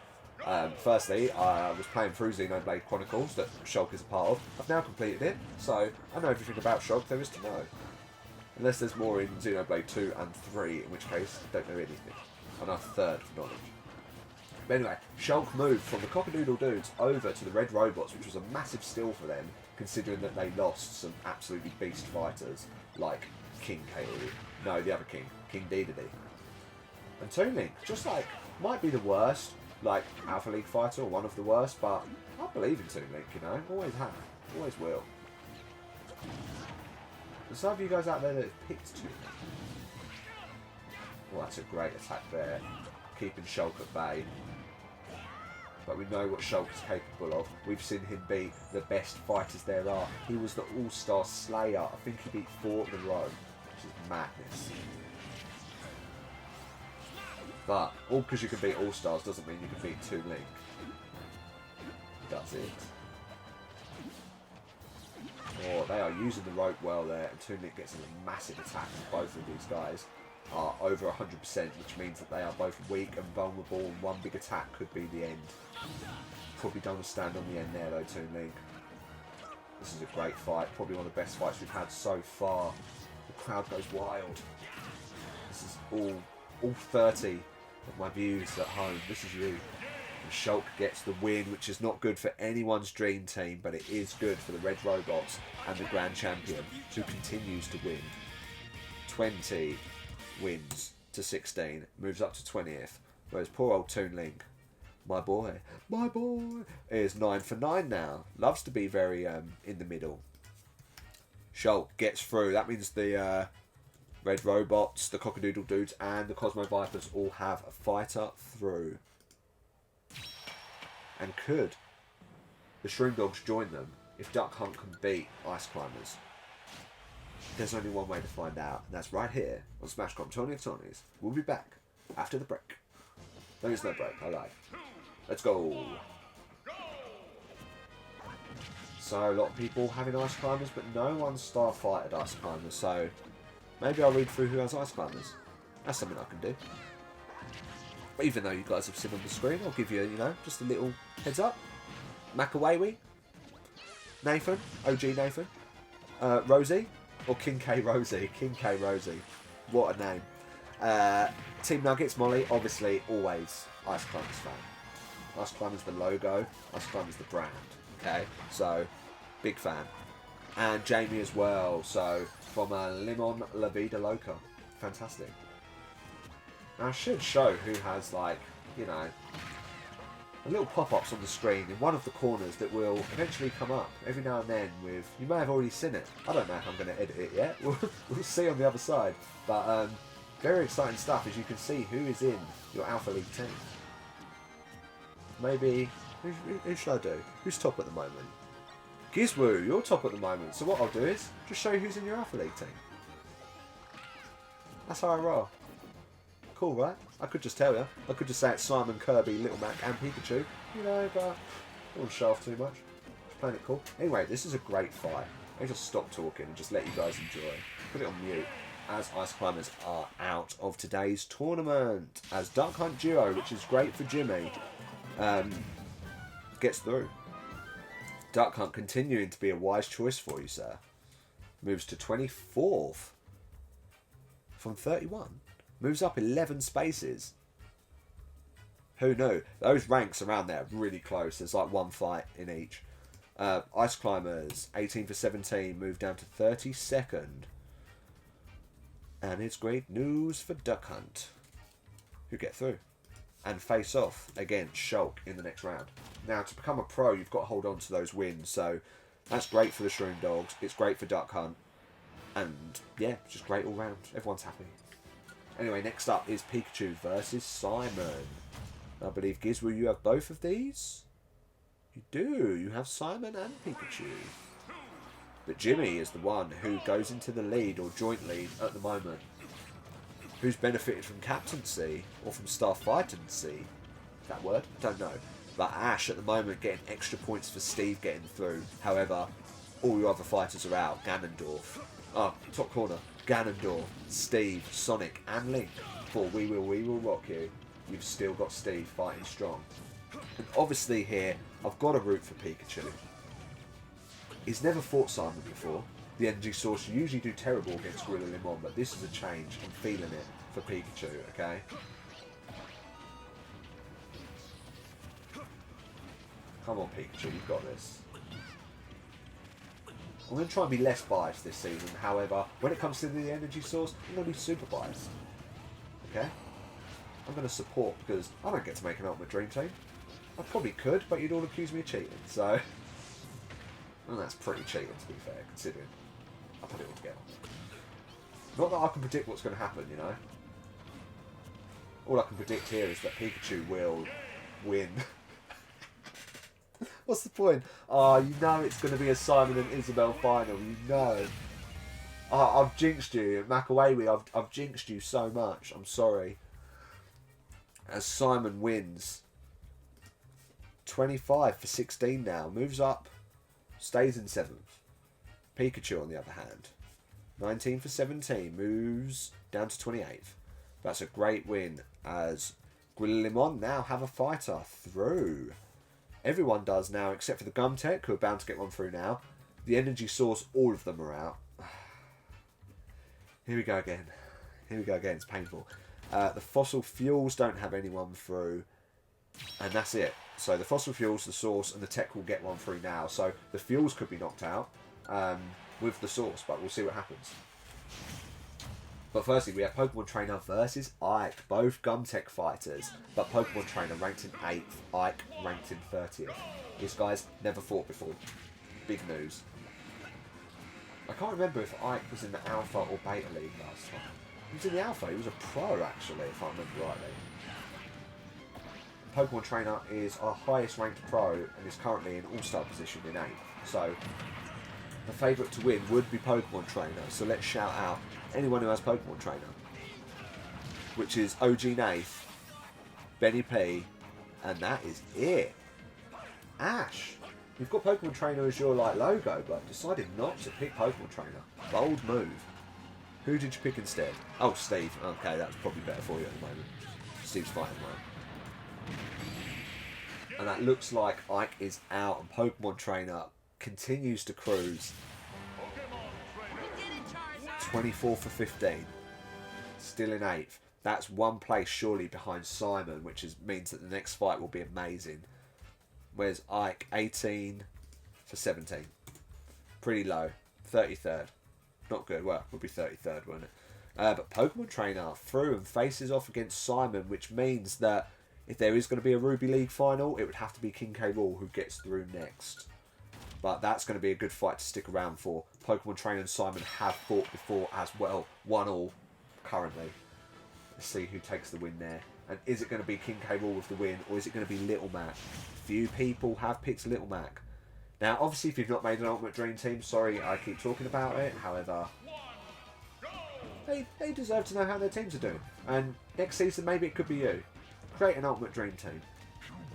firstly, I was playing through Xenoblade Chronicles, that Shulk is a part of. I've now completed it, so I know everything about Shulk there is to know. Unless there's more in Xenoblade 2 and 3, in which case, I don't know anything. I know a third of knowledge. But anyway, Shulk moved from the Cockadoodle Dudes over to the Red Robots, which was a massive steal for them, considering that they lost some absolutely beast fighters, like King K. No, the other King, King Dedede. And Toon Link, just like, might be the worst, like, Alpha League fighter, or one of the worst, but I believe in Toon Link, you know, always have, always will. There's some of you guys out there that have picked Toon Link. Well, that's a great attack there, keeping Shulk at bay. But we know what Shulk is capable of. We've seen him beat the best fighters there are. He was the All-Star Slayer. I think he beat 4 in a row, which is madness. But all because you can beat All-Stars doesn't mean you can beat Toon Link. Does it? Oh, they are using the rope well there, and Toon Link gets a massive attack. Both of these guys are over 100%, which means that they are both weak and vulnerable, and one big attack could be the end. Probably don't want to stand on the end there though, Toon Link. This is a great fight, probably one of the best fights we've had so far. The crowd goes wild. This is all 30 of my viewers at home. This is you. And Shulk gets the win, which is not good for anyone's dream team, but it is good for the Red Robots and the Grand Champion, who continues to win. 20 wins to 16, moves up to 20th, whereas poor old Toon Link, my boy, is 9 for 9 now. Loves to be very in the middle. Shulk gets through. That means the Red Robots, the Cockadoodle Dudes, and the Cosmo Vipers all have a fighter through. And could the Shroom Dogs join them if Duck Hunt can beat Ice Climbers? There's only one way to find out, and that's right here on Smash Com Tourney of Tourneys. We'll be back after the break. There is no break, I lied. Let's go. So a lot of people having Ice Climbers, but no one's Starfighted Ice Climbers, so maybe I'll read through who has Ice Climbers. That's something I can do. But even though you guys have seen on the screen, I'll give you, just a little heads up. Makawewi, Nathan, OG Nathan, Rosie, or King K Rosie. King K Rosie. What a name. Team Nuggets, Molly, obviously always Ice Climbers fan. Ice Climbers the logo, Ice Climbers the brand. Okay, so big fan. And Jamie as well, so from Limon La Vida Loca. Fantastic. Now I should show who has, like, little pop-ups on the screen in one of the corners that will eventually come up every now and then with, you may have already seen it. I don't know if I'm going to edit it yet. We'll see on the other side. But very exciting stuff, as you can see who is in your Alpha League team. Maybe, who should I do? Who's top at the moment? Gizwoo, you're top at the moment. So what I'll do is just show you who's in your Alpha League team. That's how I roll. Cool, right? I could just tell you. I could just say it's Simon, Kirby, Little Mac and Pikachu. But I don't want to show off too much. Just playing it cool. Anyway, this is a great fight. I'll just stop talking and just let you guys enjoy. Put it on mute as Ice Climbers are out of today's tournament. As Duck Hunt Duo, which is great for Jimmy, gets through. Duck Hunt continuing to be a wise choice for you, sir. Moves to 24th from 31. Moves up 11 spaces. Who knew? Those ranks around there are really close. There's like one fight in each. Ice Climbers, 18 for 17, moved down to 32nd. And it's great news for Duck Hunt, who get through and face off against Shulk in the next round. Now, to become a pro, you've got to hold on to those wins. So that's great for the Shroom Dogs. It's great for Duck Hunt. And yeah, just great all round. Everyone's happy. Anyway, next up is Pikachu versus Simon. I believe, Gizwoo, you have both of these? You do. You have Simon and Pikachu. But Jimmy is the one who goes into the lead, or joint lead, at the moment. Who's benefited from captaincy, or from Starfightency? That word? Don't know. But Ash, at the moment, getting extra points for Steve getting through. However, all your other fighters are out. Ganondorf. Oh, top corner. Ganondorf, Steve, Sonic, and Link. For We Will Rock You. You've still got Steve fighting strong. And obviously here, I've got to root for Pikachu. He's never fought Simon before. The energy source usually do terrible against Gorilla Limon, but this is a change. I'm feeling it for Pikachu, okay? Come on, Pikachu, you've got this. I'm going to try and be less biased this season. However, when it comes to the energy source, I'm going to be super biased. Okay? I'm going to support, because I don't get to make an Ultimate Dream Team. I probably could, but you'd all accuse me of cheating, so... And that's pretty cheating, to be fair, considering I put it all together. Not that I can predict what's going to happen, you know? All I can predict here is that Pikachu will win. What's the point? Oh, you know it's going to be a Simon and Isabel final, you know. Oh, I've jinxed you. Makawewi, I've jinxed you so much. I'm sorry. as Simon wins 25 for 16 now. Moves up, stays in 7th. Pikachu, on the other hand, 19 for 17, moves down to 28th. That's a great win as Guillemon now have a fighter through. Everyone does now, except for the Gumtech, who are bound to get one through now. The Energy Source, all of them are out. Here we go again. Here we go again. It's painful. The Fossil Fuels don't have anyone through. And that's it. So the Fossil Fuels, the Source, and the Tech will get one through now. So the Fuels could be knocked out with the Source, but we'll see what happens. But firstly, we have Pokemon Trainer versus Ike. Both Gumtech fighters, but Pokemon Trainer ranked in 8th, Ike ranked in 30th. These guys never fought before. Big news. I can't remember if Ike was in the Alpha or Beta League last time. He was in the Alpha. He was a pro, actually, if I remember rightly. Pokemon Trainer is our highest ranked pro and is currently in All-Star position in 8th. So, the favourite to win would be Pokemon Trainer. So let's shout out anyone who has Pokemon Trainer. Which is OG Nath, Benny P, and that is it. Ash. You've got Pokemon Trainer as your logo, but decided not to pick Pokemon Trainer. Bold move. Who did you pick instead? Oh, Steve. Okay, that's probably better for you at the moment. Steve's fighting well. And that looks like Ike is out, and Pokemon Trainer continues to cruise. 24 for 15. Still in 8th. That's one place surely behind Simon, which means that the next fight will be amazing. Where's Ike? 18 for 17. Pretty low. 33rd. Not good. Well, it would be 33rd, wouldn't it? But Pokemon Trainer through and faces off against Simon, which means that if there is going to be a Ruby League final, it would have to be King K. Rool who gets through next. But that's going to be a good fight to stick around for. Pokemon Trainer and Simon have fought before as well. 1-1 currently. Let's see who takes the win there. And is it going to be King K. Rool with the win, or is it going to be Little Mac? Few people have picked Little Mac. Now, obviously, if you've not made an Ultimate Dream Team, sorry I keep talking about it. However, they deserve to know how their teams are doing. And next season, maybe it could be you. Create an Ultimate Dream Team.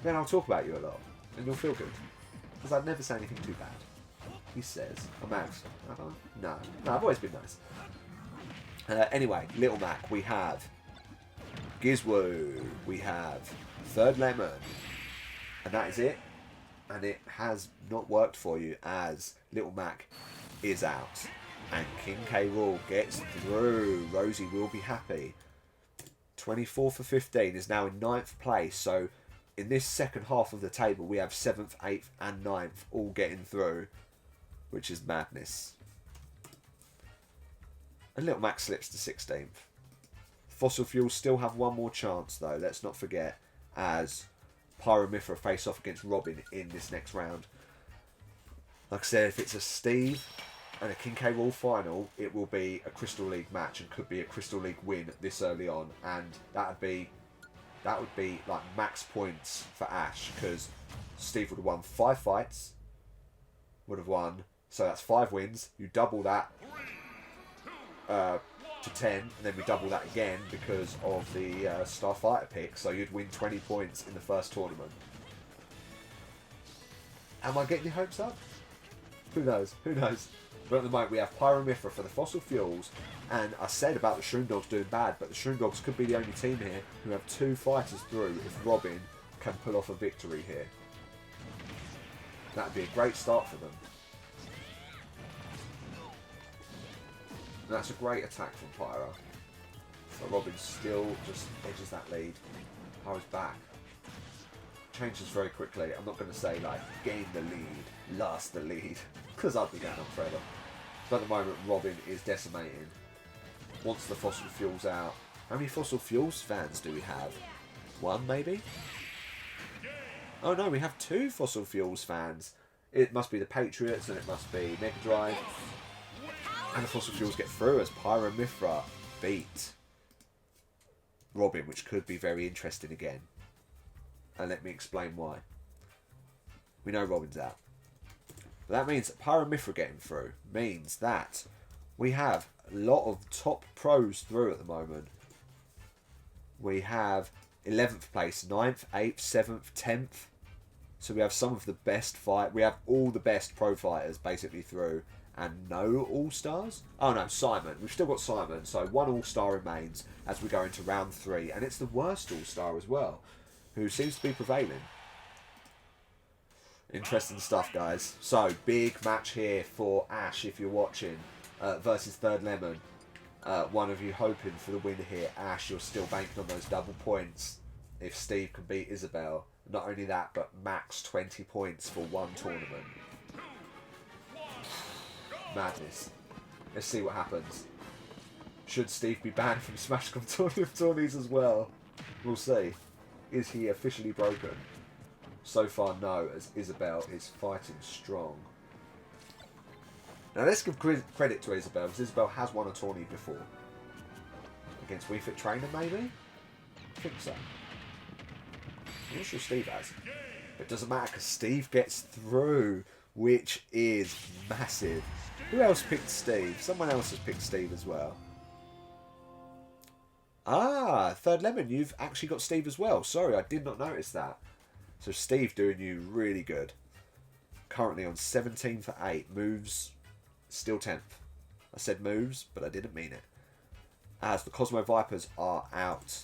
Then I'll talk about you a lot. And you'll feel good. Because I'd never say anything too bad. He says. I'm Max. No, I've always been nice. Anyway, Little Mac, we have Gizwo, we have Third Lemon, and that is it. And it has not worked for you as Little Mac is out. And King K. Rool gets through. Rosie will be happy. 24 for 15 is now in 9th place. So in this second half of the table, we have 7th, 8th and 9th all getting through, which is madness. And Little Mac slips to 16th. Fossil Fuels still have one more chance though, let's not forget, as Pyromithra face off against Robin in this next round. Like I said, if it's a Steve and a King K. Rool final, it will be a Crystal League match and could be a Crystal League win this early on, and that would be like max points for Ash, because Steve would have won 5 fights, so that's 5 wins. You double that to 10, and then we double that again because of the Starfighter pick, so you'd win 20 points in the first tournament. Am I getting your hopes up? Who knows? Who knows? But at the moment we have Pyromithra for the Fossil Fuels, and I said about the Shroom Dogs doing bad, but the Shroom Dogs could be the only team here who have 2 fighters through if Robin can pull off a victory here. That'd be a great start for them. And that's a great attack from Pyra. So Robin still just edges that lead. Pyra's back. Changes very quickly. I'm not going to say like gain the lead, lost the lead, because I'd be going on forever. But at the moment Robin is decimating. Wants the Fossil Fuels out. How many Fossil Fuels fans do we have? 1 maybe? Oh no, we have 2 Fossil Fuels fans. It must be the Patriots and it must be Mega Drive. And the Fossil Fuels get through as Pyromithra beat Robin, which could be very interesting again. And let me explain why. We know Robin's out. But that means that Pyromithra getting through means that we have a lot of top pros through at the moment. We have 11th place, 9th, 8th, 7th, 10th. So we have some of the best we have all the best pro fighters basically through, and no all-stars? Oh no, Simon. We've still got Simon, so one all-star remains as we go into round 3, and it's the worst all-star as well, who seems to be prevailing. Interesting stuff, guys. So, big match here for Ash, if you're watching, versus Third Lemon. One of you hoping for the win here. Ash, you're still banking on those double points if Steve can beat Isabel. Not only that, but max 20 points for one tournament. Madness. Let's see what happens. Should Steve be banned from Smash Com Tourney of Tourneys as well? We'll see. Is he officially broken? So far, no, as Isabel is fighting strong. Now, let's give credit to Isabel, because Isabel has won a tourney before. Against Wii Fit Trainer, maybe? I think so. I'm not sure Steve has. But it doesn't matter, because Steve gets through, which is massive. Who else picked Steve? Someone else has picked Steve as well. Ah, Third Lemon, you've actually got Steve as well. Sorry, I did not notice that. So Steve doing you really good. Currently on 17 for 8. Moves, still 10th. I said moves, but I didn't mean it. As the Cosmo Vipers are out.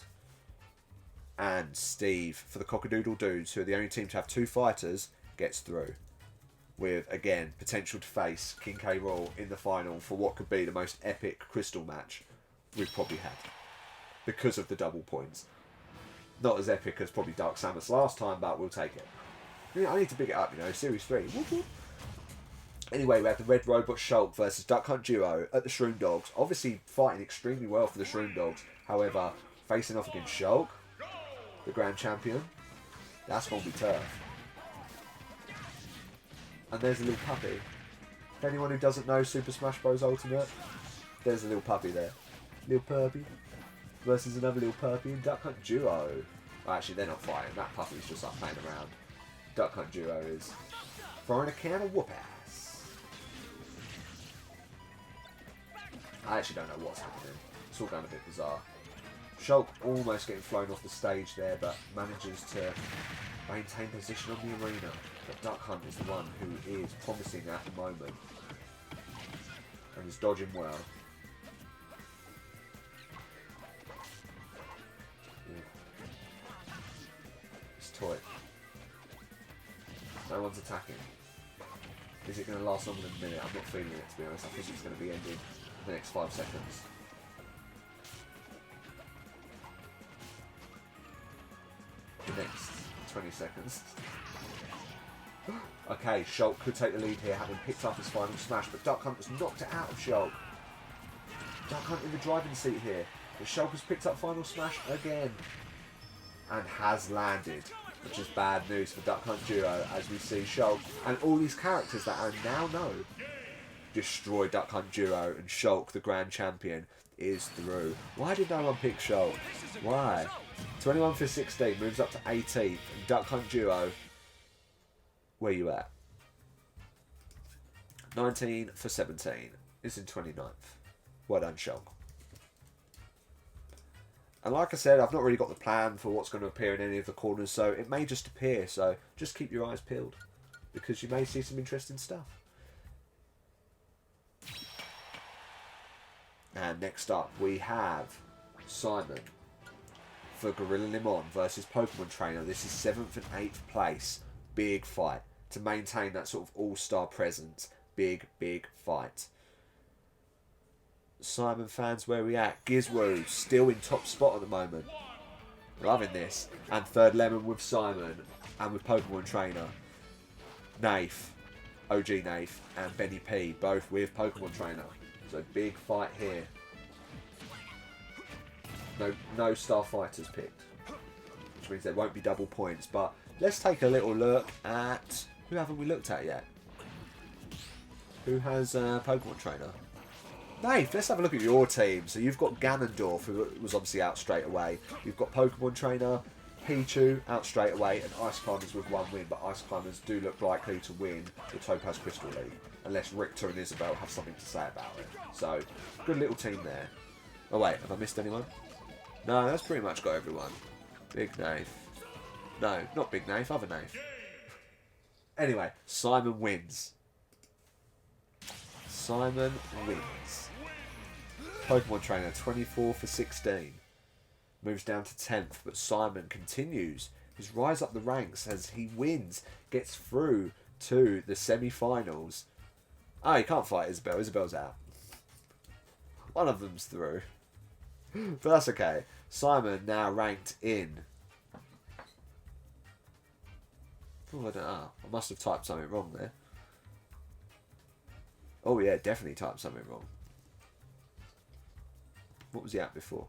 And Steve, for the Cockadoodle Dudes, who are the only team to have 2 fighters, gets through. With, again, potential to face King K. Rool in the final for what could be the most epic Crystal match we've probably had. Because of the double points. Not as epic as probably Dark Samus last time, but we'll take it. I need to big it up, you know, Series 3. Whoop, whoop. Anyway, we have the Red Robot Shulk versus Duck Hunt Duo at the Shroom Dogs. Obviously fighting extremely well for the Shroom Dogs. However, facing off against Shulk, the Grand Champion, that's going to be tough. And there's a little puppy. For anyone who doesn't know Super Smash Bros. Ultimate, there's a little puppy there. Little puppy versus another little puppy in Duck Hunt Duo. Well, actually, they're not fighting. That puppy's just like playing around. Duck Hunt Duo is throwing a can of whoop ass. I actually don't know what's happening. It's all going a bit bizarre. Shulk almost getting flown off the stage there, but manages to maintain position on the arena. But Duck Hunt is the one who is promising at the moment. And is dodging well. Toy. No one's attacking. Is it going to last longer than a minute? I'm not feeling it, to be honest. I think it's going to be ended in the next 5 seconds. The next 20 seconds. Okay, Shulk could take the lead here, having picked up his final smash, but Duck Hunt has knocked it out of Shulk. Duck Hunt in the driving seat here. But Shulk has picked up final smash again. And has landed, which is bad news for Duck Hunt Duo, as we see Shulk and all these characters that I now know destroy Duck Hunt Duo, and Shulk, the Grand Champion, is through. Why did no one pick Shulk? Why? 21 for 16, moves up to 18th, and Duck Hunt Duo, where you at? 19 for 17, is in 29th. Well done, Shulk. And like I said, I've not really got the plan for what's going to appear in any of the corners, so it may just appear, so just keep your eyes peeled, because you may see some interesting stuff. And next up, we have Simon for Gorilla Limon versus Pokemon Trainer. This is 7th and 8th place. Big fight to maintain that sort of all-star presence. Big, big fight. Simon fans, where we at? Gizwoo still in top spot at the moment. Loving this. And Third Lemon with Simon and with Pokemon Trainer. Nath, OG Nath, and Benny P, both with Pokemon Trainer. So big fight here. No Starfighters picked, which means there won't be double points. But let's take a little look at who haven't we looked at yet. Who has Pokemon Trainer? Nath, let's have a look at your team. So you've got Ganondorf, who was obviously out straight away. You've got Pokemon Trainer, Pichu out straight away, and Ice Climbers with 1 win. But Ice Climbers do look likely to win the Topaz Crystal League, unless Richter and Isabel have something to say about it. So, good little team there. Oh wait, have I missed anyone? No, that's pretty much got everyone. Big Knave. No, not Big Knave, other Knave. Anyway, Simon wins. Simon wins. Pokemon Trainer, 24 for 16. Moves down to 10th, but Simon continues his rise up the ranks as he wins, gets through to the semi-finals. Oh, he can't fight Isabel. Isabel's out. One of them's through. But that's okay. Simon now ranked in... Oh, I don't know. I must have typed something wrong there. Oh yeah, definitely typed something wrong. What was he at before?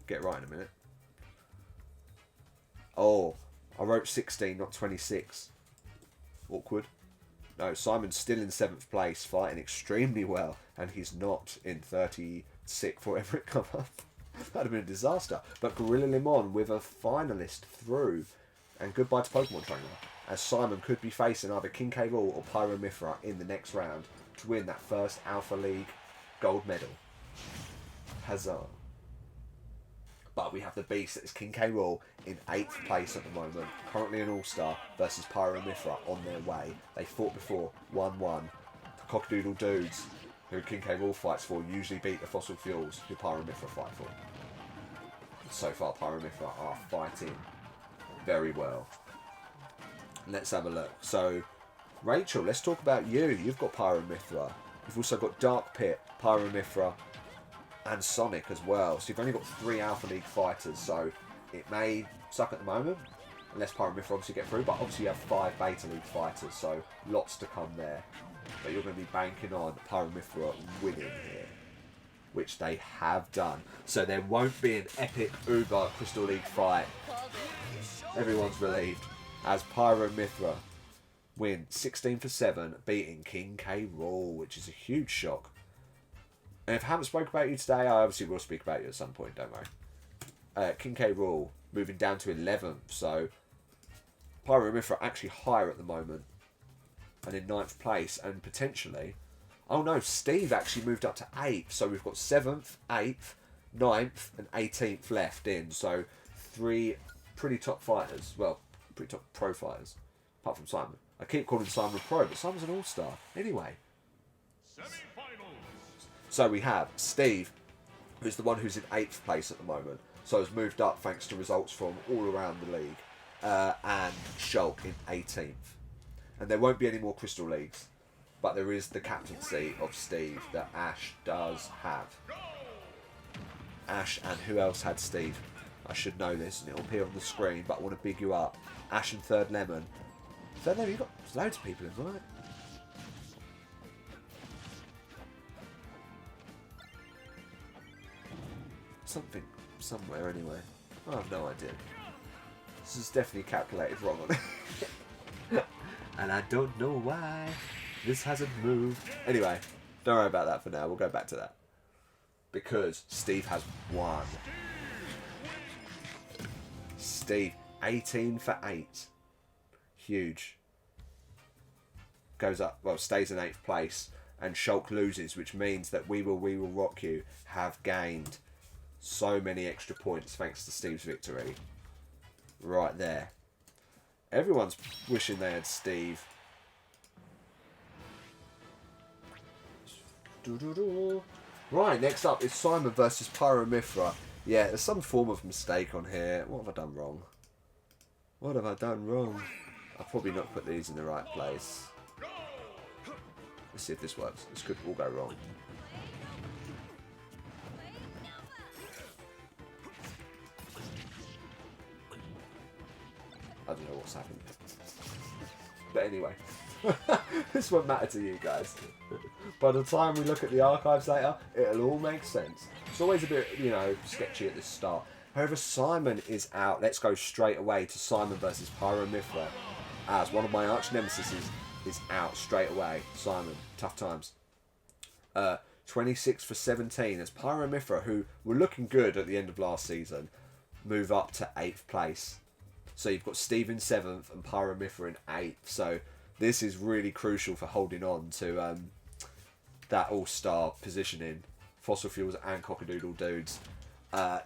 Get it right in a minute. Oh, I wrote 16, not 26. Awkward. No, Simon's still in 7th place, fighting extremely well, and he's not in 36th, whatever it come up. That'd have been a disaster. But Gorilla Limon with a finalist through, and goodbye to Pokemon Trainer, as Simon could be facing either King K. Rool or Pyromithra in the next round to win that first Alpha League gold medal. Huzzah. But we have the beast that is King K. Rool in 8th place at the moment, currently an All-Star versus Pyromithra on their way. They fought before, 1-1. The Cockadoodle Dudes, who King K. Rool fights for, usually beat the Fossil Fuels, who Pyromithra fight for. So far, Pyromithra are fighting very well. Let's have a look. So, Rachel, let's talk about you. You've got Pyromithra. You've also got Dark Pit, Pyromithra, and Sonic as well. So you've only got 3 Alpha League fighters, so it may suck at the moment, unless Pyromithra obviously get through, but obviously you have 5 Beta League fighters, so lots to come there. But you're going to be banking on Pyromithra winning here, which they have done. So there won't be an epic Uber Crystal League fight. Everyone's relieved, as Pyromithra win 16 for 7, beating King K. Rool, which is a huge shock. And if I haven't spoken about you today, I obviously will speak about you at some point, don't worry. King K. Rool moving down to 11th, so Pyromithra actually higher at the moment. And in 9th place, and potentially... Oh no, Steve actually moved up to 8th, so we've got 7th, 8th, 9th, and 18th left in. So 3 pretty top fighters, well, pretty top pro fighters, apart from Simon. I keep calling Simon a pro, but Simon's an all-star. Anyway. So we have Steve, who's the one who's in 8th place at the moment, so has moved up thanks to results from all around the league, and Shulk in 18th. And there won't be any more Crystal Leagues, but there is the captaincy of Steve that Ash does have. Ash and who else had Steve? I should know this, and it'll appear on the screen, but I want to big you up. Ash and Third Lemon. Third Lemon, you've got loads of people in, right? Something, somewhere anyway. I have no idea. This is definitely calculated wrong on it. And I don't know why this hasn't moved. Anyway, don't worry about that for now. We'll go back to that. Because Steve has won. Steve, 18 for 8. Huge. Goes up, well, stays in 8th place. And Shulk loses, which means that We Will Rock You have gained so many extra points thanks to Steve's victory. Right there. Everyone's wishing they had Steve. Right, next up is Simon versus Pyromithra. Yeah, there's some form of mistake on here. What have I done wrong? What have I done wrong? I've probably not put these in the right place. Let's see if this works. This could all go wrong. I don't know what's happened. But anyway, this won't matter to you guys. By the time we look at the archives later, it'll all make sense. It's always a bit, you know, sketchy at the start. However, Simon is out. Let's go straight away to Simon versus Pyromithra, as one of my arch nemesis is out straight away. Simon, tough times. 26 for 17 as Pyromithra, who were looking good at the end of last season, move up to 8th place. So you've got Steve in 7th and Pyromithra in 8th. So this is really crucial for holding on to that all-star positioning. Fossil Fuels and Cockadoodle Dudes.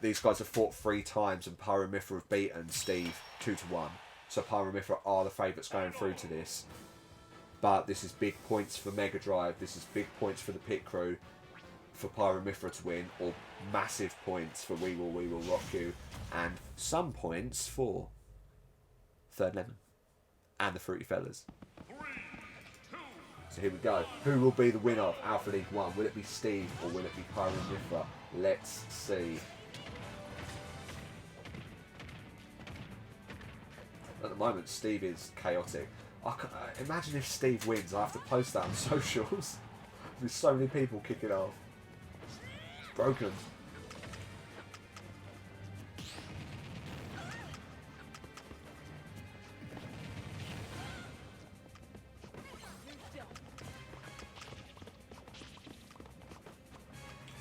These guys have fought 3 times and Pyromithra have beaten Steve 2-1. So Pyromithra are the favourites going through to this. But this is big points for Mega Drive. This is big points for the pit crew for Pyromithra to win, or massive points for We Will Rock You, and some points for Third Lemon and the Fruity Fellas. So here we go. Who will be the winner of Alpha League 1? Will it be Steve or will it be Pyromithra? Let's see. At the moment, Steve is chaotic. Imagine if Steve wins. I have to post that on socials. There's so many people kicking off. It's broken.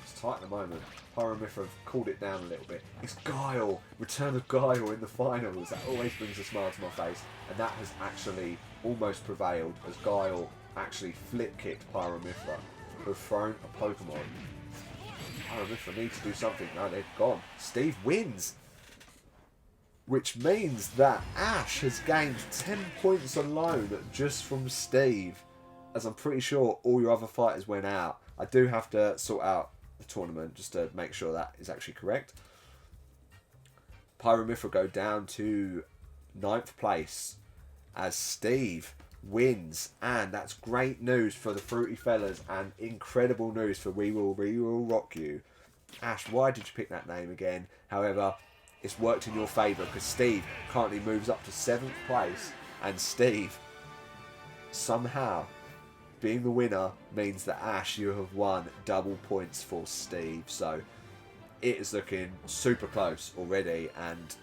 It's tight at the moment. Pyromithra have cooled it down a little bit. It's Guile! Return of Guile in the finals. That always brings a smile to my face. And that has actually almost prevailed as Guile actually flip-kicked Pyromithra, who have thrown a Pokemon. Pyromithra needs to do something. No, they're gone. Steve wins! Which means that Ash has gained 10 points alone just from Steve. As I'm pretty sure all your other fighters went out. I do have to sort out the tournament just to make sure that is actually correct. Pyromithra go down to 9th place as Steve wins, and that's great news for the Fruity Fellas and incredible news for We Will Rock You. Ash, why did you pick that name again? However, it's worked in your favour because Steve currently moves up to 7th place, and Steve somehow being the winner means that Ash, you have won double points for Steve. So it is looking super close already, and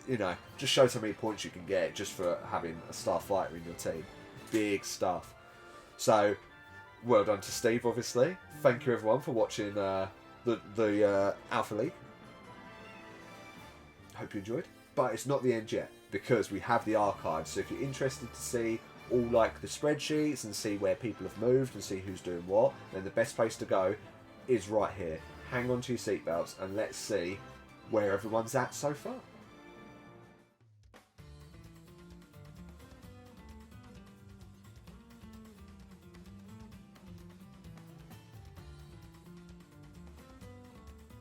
you know, just shows how many points you can get just for having a star fighter in your team. Big stuff. So well done to Steve, obviously. Thank you everyone for watching the Alpha League. Hope you enjoyed. But it's not the end yet, because we have the archives. So if you're interested to see all like the spreadsheets and see where people have moved and see who's doing what, then the best place to go is right here. Hang on to your seatbelts and let's see where everyone's at so far.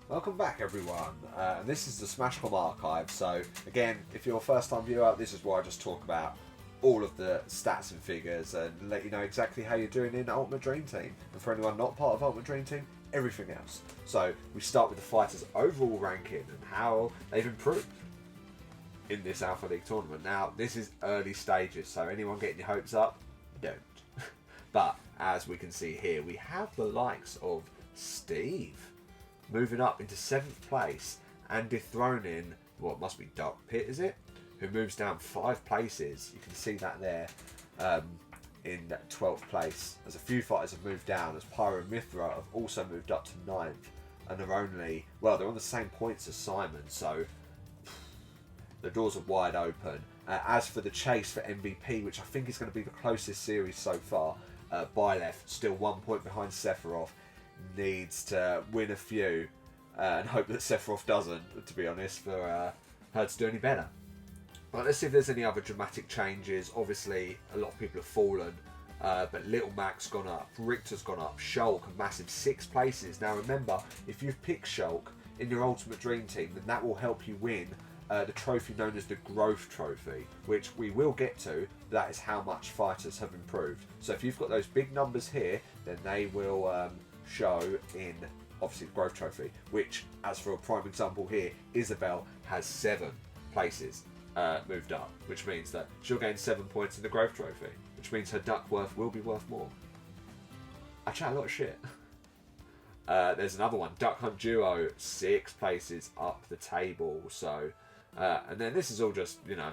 Welcome back everyone, this is the Smash Com archive. So again, if you're a first time viewer, this is where I just talk about all of the stats and figures and let you know exactly how you're doing in Ultimate Dream Team. And for anyone not part of Ultimate Dream Team, everything else. So we start with the fighters' overall ranking and how they've improved in this Alpha League tournament. Now, this is early stages, so anyone getting your hopes up, don't. But as we can see here, we have the likes of Steve moving up into 7th place and dethroning what must be Dark Pit, is it? Who moves down 5 places. You can see that there in 12th place. As a few fighters have moved down, as Pyromithra have also moved up to 9th, and they're only, well, they're on the same points as Simon, so the doors are wide open. As for the chase for MVP, which I think is going to be the closest series so far, Byleth, still 1 point behind Sephiroth, needs to win a few and hope that Sephiroth doesn't, to be honest, for her to do any better. But let's see if there's any other dramatic changes. Obviously, a lot of people have fallen, but Little Mac's gone up, Richter's gone up, Shulk a massive 6 places. Now remember, if you've picked Shulk in your Ultimate Dream Team, then that will help you win the trophy known as the Growth Trophy, which we will get to. That is how much fighters have improved. So if you've got those big numbers here, then they will show in, obviously, the Growth Trophy, which, as for a prime example here, Isabel has 7 places moved up, which means that she'll gain 7 points in the Growth Trophy, which means her Duckworth will be worth more. I chat a lot of shit. There's another one, Duck Hunt Duo, 6 places up the table. So, and then this is all just, you know,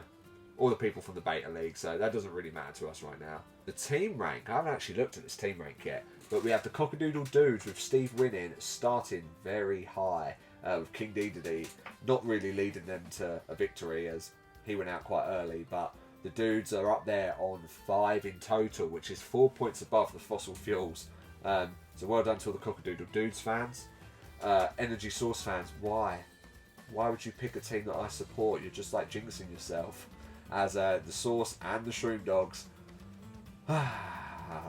all the people from the Beta League, so that doesn't really matter to us right now. The team rank, I haven't actually looked at this team rank yet, but we have the Cockadoodle Dudes with Steve winning, starting very high, with King Dedede not really leading them to a victory as he went out quite early, but the dudes are up there on 5 in total, which is 4 points above the Fossil Fuels. So well done to all the Cockadoodle Dudes fans. Energy Source fans, why? Why would you pick a team that I support? You're just like jinxing yourself. As the Source and the Shroom Dogs,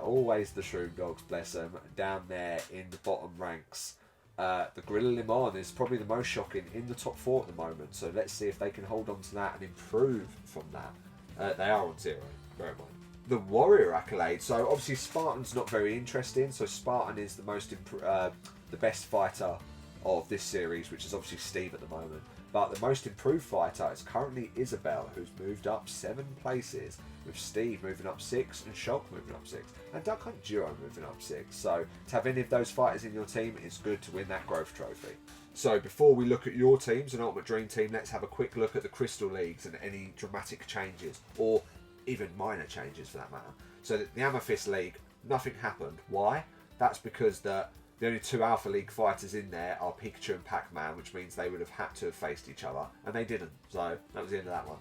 always the Shroom Dogs, bless them, down there in the bottom ranks. The Gorilla Limon is probably the most shocking in the top 4 at the moment, so let's see if they can hold on to that and improve from that. They are on 0, bear in mind. The Warrior accolade, so obviously Spartan's not very interesting, so Spartan is the best fighter of this series, which is obviously Steve at the moment. But the most improved fighter is currently Isabel, who's moved up 7 places, with Steve moving up 6 and Shulk moving up 6, and Duck Hunt Duo moving up 6. So to have any of those fighters in your team is good to win that growth trophy. So before we look at your teams and Ultimate Dream Team, let's have a quick look at the Crystal Leagues and any dramatic changes, or even minor changes for that matter. So the Amethyst League, nothing happened. Why? That's because the only 2 Alpha League fighters in there are Pikachu and Pac-Man, which means they would have had to have faced each other, and they didn't. So that was the end of that one.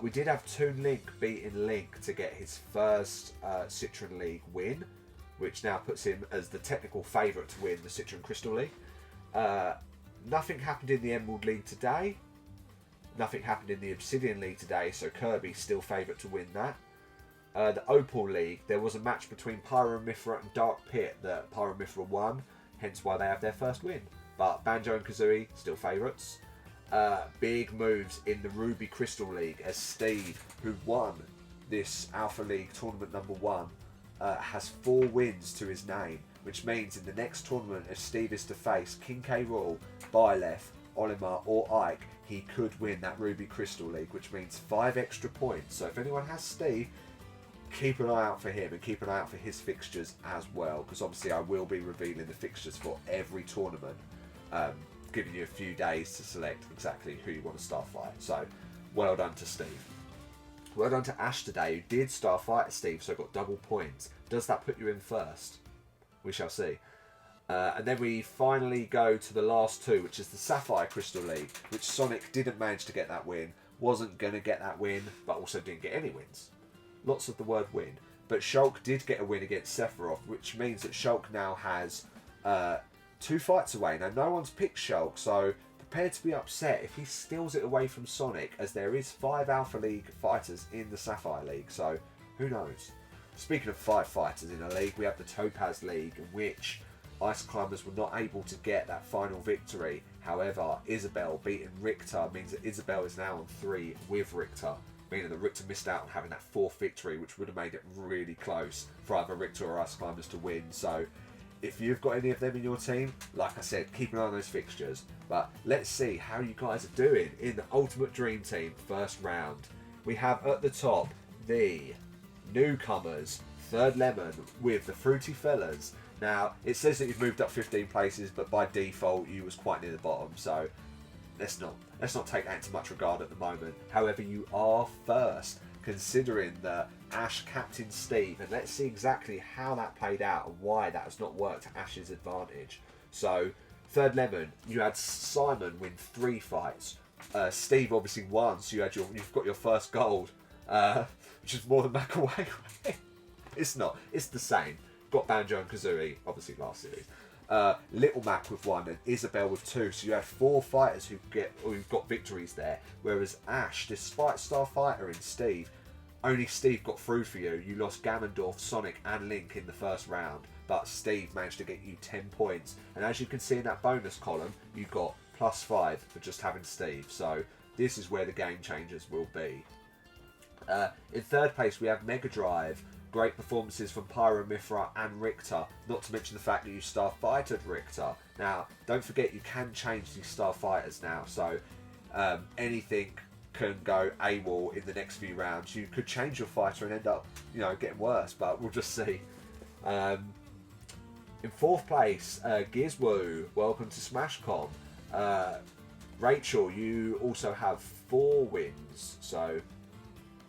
We did have Toon Link beating Link to get his first Citron League win, which now puts him as the technical favourite to win the Citron Crystal League. Nothing happened in the Emerald League today. Nothing happened in the Obsidian League today, so Kirby's still favourite to win that. The Opal League, there was a match between Pyramithra and Dark Pit that Pyramithra won, hence why they have their first win. But Banjo and Kazooie, still favourites. Big moves in the Ruby Crystal League as Steve, who won this Alpha League tournament number 1, has 4 wins to his name, which means in the next tournament, if Steve is to face King K. Rool, Byleth, Olimar or Ike, he could win that Ruby Crystal League, which means 5 extra points. So if anyone has Steve, keep an eye out for him and keep an eye out for his fixtures as well, because obviously I will be revealing the fixtures for every tournament, giving you a few days to select exactly who you want to start fight. So well done to Steve. Well done to Ash today, who did start fight at Steve, so got double points. Does that put you in first? We shall see. And then we finally go to the last 2, which is the Sapphire Crystal League, which Sonic didn't manage to get that win, wasn't going to get that win, but also didn't get any wins. Lots of the word win. But Shulk did get a win against Sephiroth, which means that Shulk now has 2 fights away. Now, no one's picked Shulk, so prepare to be upset if he steals it away from Sonic, as there is 5 Alpha League fighters in the Sapphire League, so who knows. Speaking of 5 fighters in a league, we have the Topaz League, in which Ice Climbers were not able to get that final victory. However, Isabel beating Richter means that Isabel is now on 3 with Richter, meaning that Richter missed out on having that 4th victory, which would have made it really close for either Richter or Ice Climbers to win. So if you've got any of them in your team, like I said, keep an eye on those fixtures. But let's see how you guys are doing in the Ultimate Dream Team first round. We have at the top the newcomers, Third Lemon with the Fruity Fellas. Now, it says that you've moved up 15 places, but by default you was quite near the bottom, so let's not take that into much regard at the moment. However, you are first, considering that Ash captained Steve, and let's see exactly how that played out and why that has not worked to Ash's advantage. So, Third Lemon, you had Simon win 3 fights. Steve obviously won, so you've got your first gold, which is more than McAway. It's not. It's the same. Got Banjo and Kazooie, obviously last series. Little Mac with 1 and Isabel with 2. So you had 4 fighters who got victories there. Whereas Ash, despite Starfighter and Steve, only Steve got through for you. You lost Ganondorf, Sonic and Link in the first round. But Steve managed to get you 10 points. And as you can see in that bonus column, you got +5 for just having Steve. So this is where the game changers will be. In third place, we have Mega Drive. Great performances from Pyramithra and Richter, not to mention the fact that you Starfighted Richter. Now, don't forget you can change these Starfighters now, so anything can go AWOL in the next few rounds. You could change your fighter and end up, getting worse, but we'll just see. In fourth place, Gizwoo, welcome to Smash Com. Rachel, you also have 4 wins, so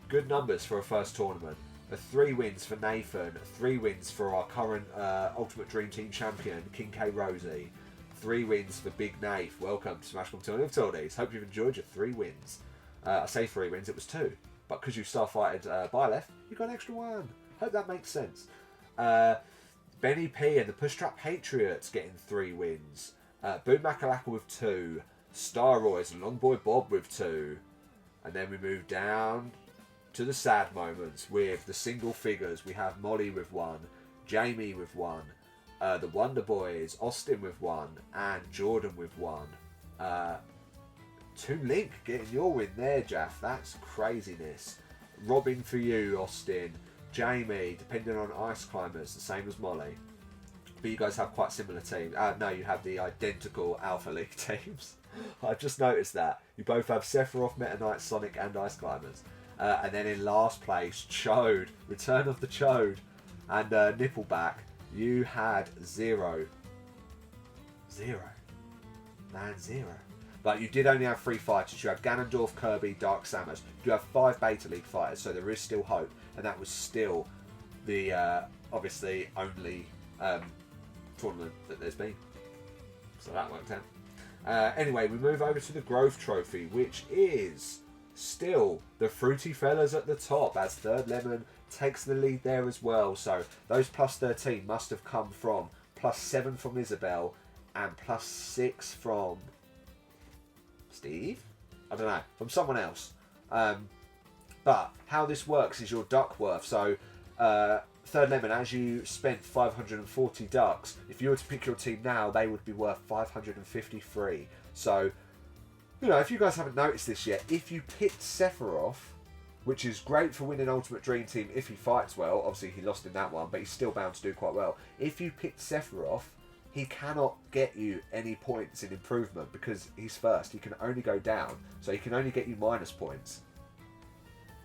good numbers for a first tournament. 3 wins for Nathan, 3 wins for our current Ultimate Dream Team champion, King K. Rosie, 3 wins for Big Nath. Welcome to Smash Com Tourney of Tourneys. Hope you've enjoyed your 3 wins. I say 3 wins, it was 2, but because you Starfighted Byleth, you got an extra 1. Hope that makes sense. Benny P and the Push Trap Patriots getting 3 wins. Boom Makalaka with 2, Staroids and Longboy Bob with 2, and then we move down to the sad moments with the single figures. We have Molly with 1, Jamie with 1, the Wonder Boys, Austin with 1, and Jordan with 1. Toon Link getting your win there, Jaff. That's craziness. Robin for you, Austin. Jamie, depending on Ice Climbers, the same as Molly. But you guys have quite similar teams. No, you have the identical Alpha League teams. I've just noticed that. You both have Sephiroth, Meta Knight, Sonic, and Ice Climbers. And then in last place, Chode. Return of the Chode. And Nippleback. You had 0. 0. Man, 0. But you did only have 3 fighters. You have Ganondorf, Kirby, Dark Samus. You have 5 Beta League fighters, so there is still hope. And that was still the, obviously, only tournament that there's been. So that worked out. Anyway, we move over to the Growth Trophy, which is still the Fruity Fellas at the top, as Third Lemon takes the lead there as well. So those plus 13 must have come from plus 7 from Isabel and plus 6 from Steve? I don't know, from someone else. But how this works is your duck worth. So Third Lemon, as you spent 540 ducks, if you were to pick your team now, they would be worth 553. So, you know, if you guys haven't noticed this yet, if you picked Sephiroth, which is great for winning Ultimate Dream Team if he fights well, obviously he lost in that one, but he's still bound to do quite well. If you picked Sephiroth, he cannot get you any points in improvement because he's first. He can only go down, so he can only get you minus points.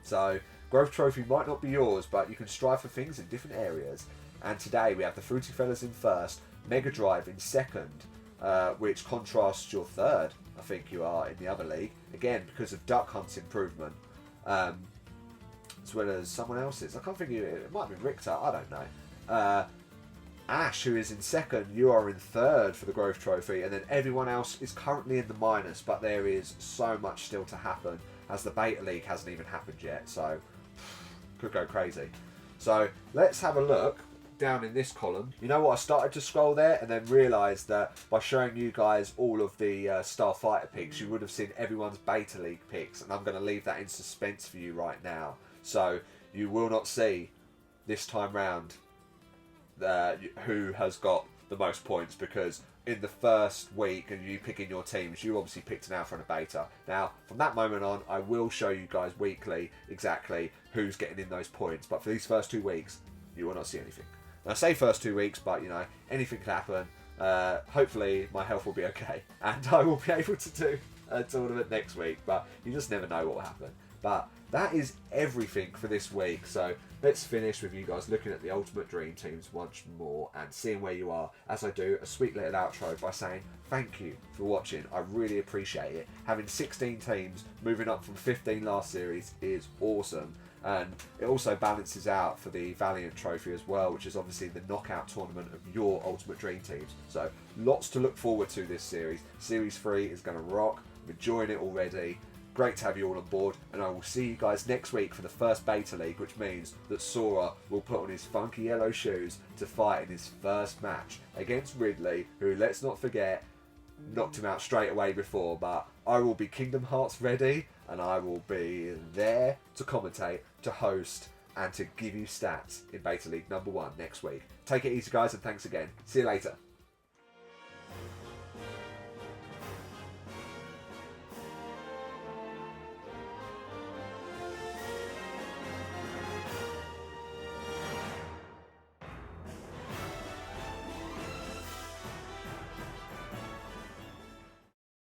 So, Growth Trophy might not be yours, but you can strive for things in different areas. And today we have the Fruity Fellas in first, Mega Drive in second, which contrasts your third, I think you are, in the other league. Again, because of Duck Hunt's improvement, as well as someone else's. I can't think of it might be Richter, I don't know. Ash, who is in second, you are in third for the Growth Trophy, and then everyone else is currently in the minus, but there is so much still to happen, as the Beta League hasn't even happened yet, so could go crazy. So let's have a look down in this column. You know what, I started to scroll there and then realised that by showing you guys all of the Starfighter picks, you would have seen everyone's Beta League picks, and I'm going to leave that in suspense for you right now. So you will not see this time round who has got the most points, because in the first week of you picking your teams, you obviously picked an Alpha and a Beta. Now, from that moment on, I will show you guys weekly exactly who's getting in those points, but for these first 2 weeks, you will not see anything. And I say first 2 weeks, but you know, anything could happen. Hopefully my health will be okay, and I will be able to do a tournament next week, but you just never know what will happen. But that is everything for this week, so let's finish with you guys looking at the Ultimate Dream Teams once more and seeing where you are, as I do a sweet little outro by saying thank you for watching. I really appreciate it. Having 16 teams moving up from 15 last series is awesome, and it also balances out for the Valiant Trophy as well, which is obviously the knockout tournament of your Ultimate Dream Teams. So lots to look forward to this series. Series 3 is going to rock. I'm enjoying it already. Great to have you all on board, and I will see you guys next week for the first Beta League, which means that Sora will put on his funky yellow shoes to fight in his first match against Ridley, who, let's not forget, knocked him out straight away before. But I will be Kingdom Hearts ready, and I will be there to commentate, to host, and to give you stats in Beta League number 1 next week. Take it easy, guys, and thanks again. See you later.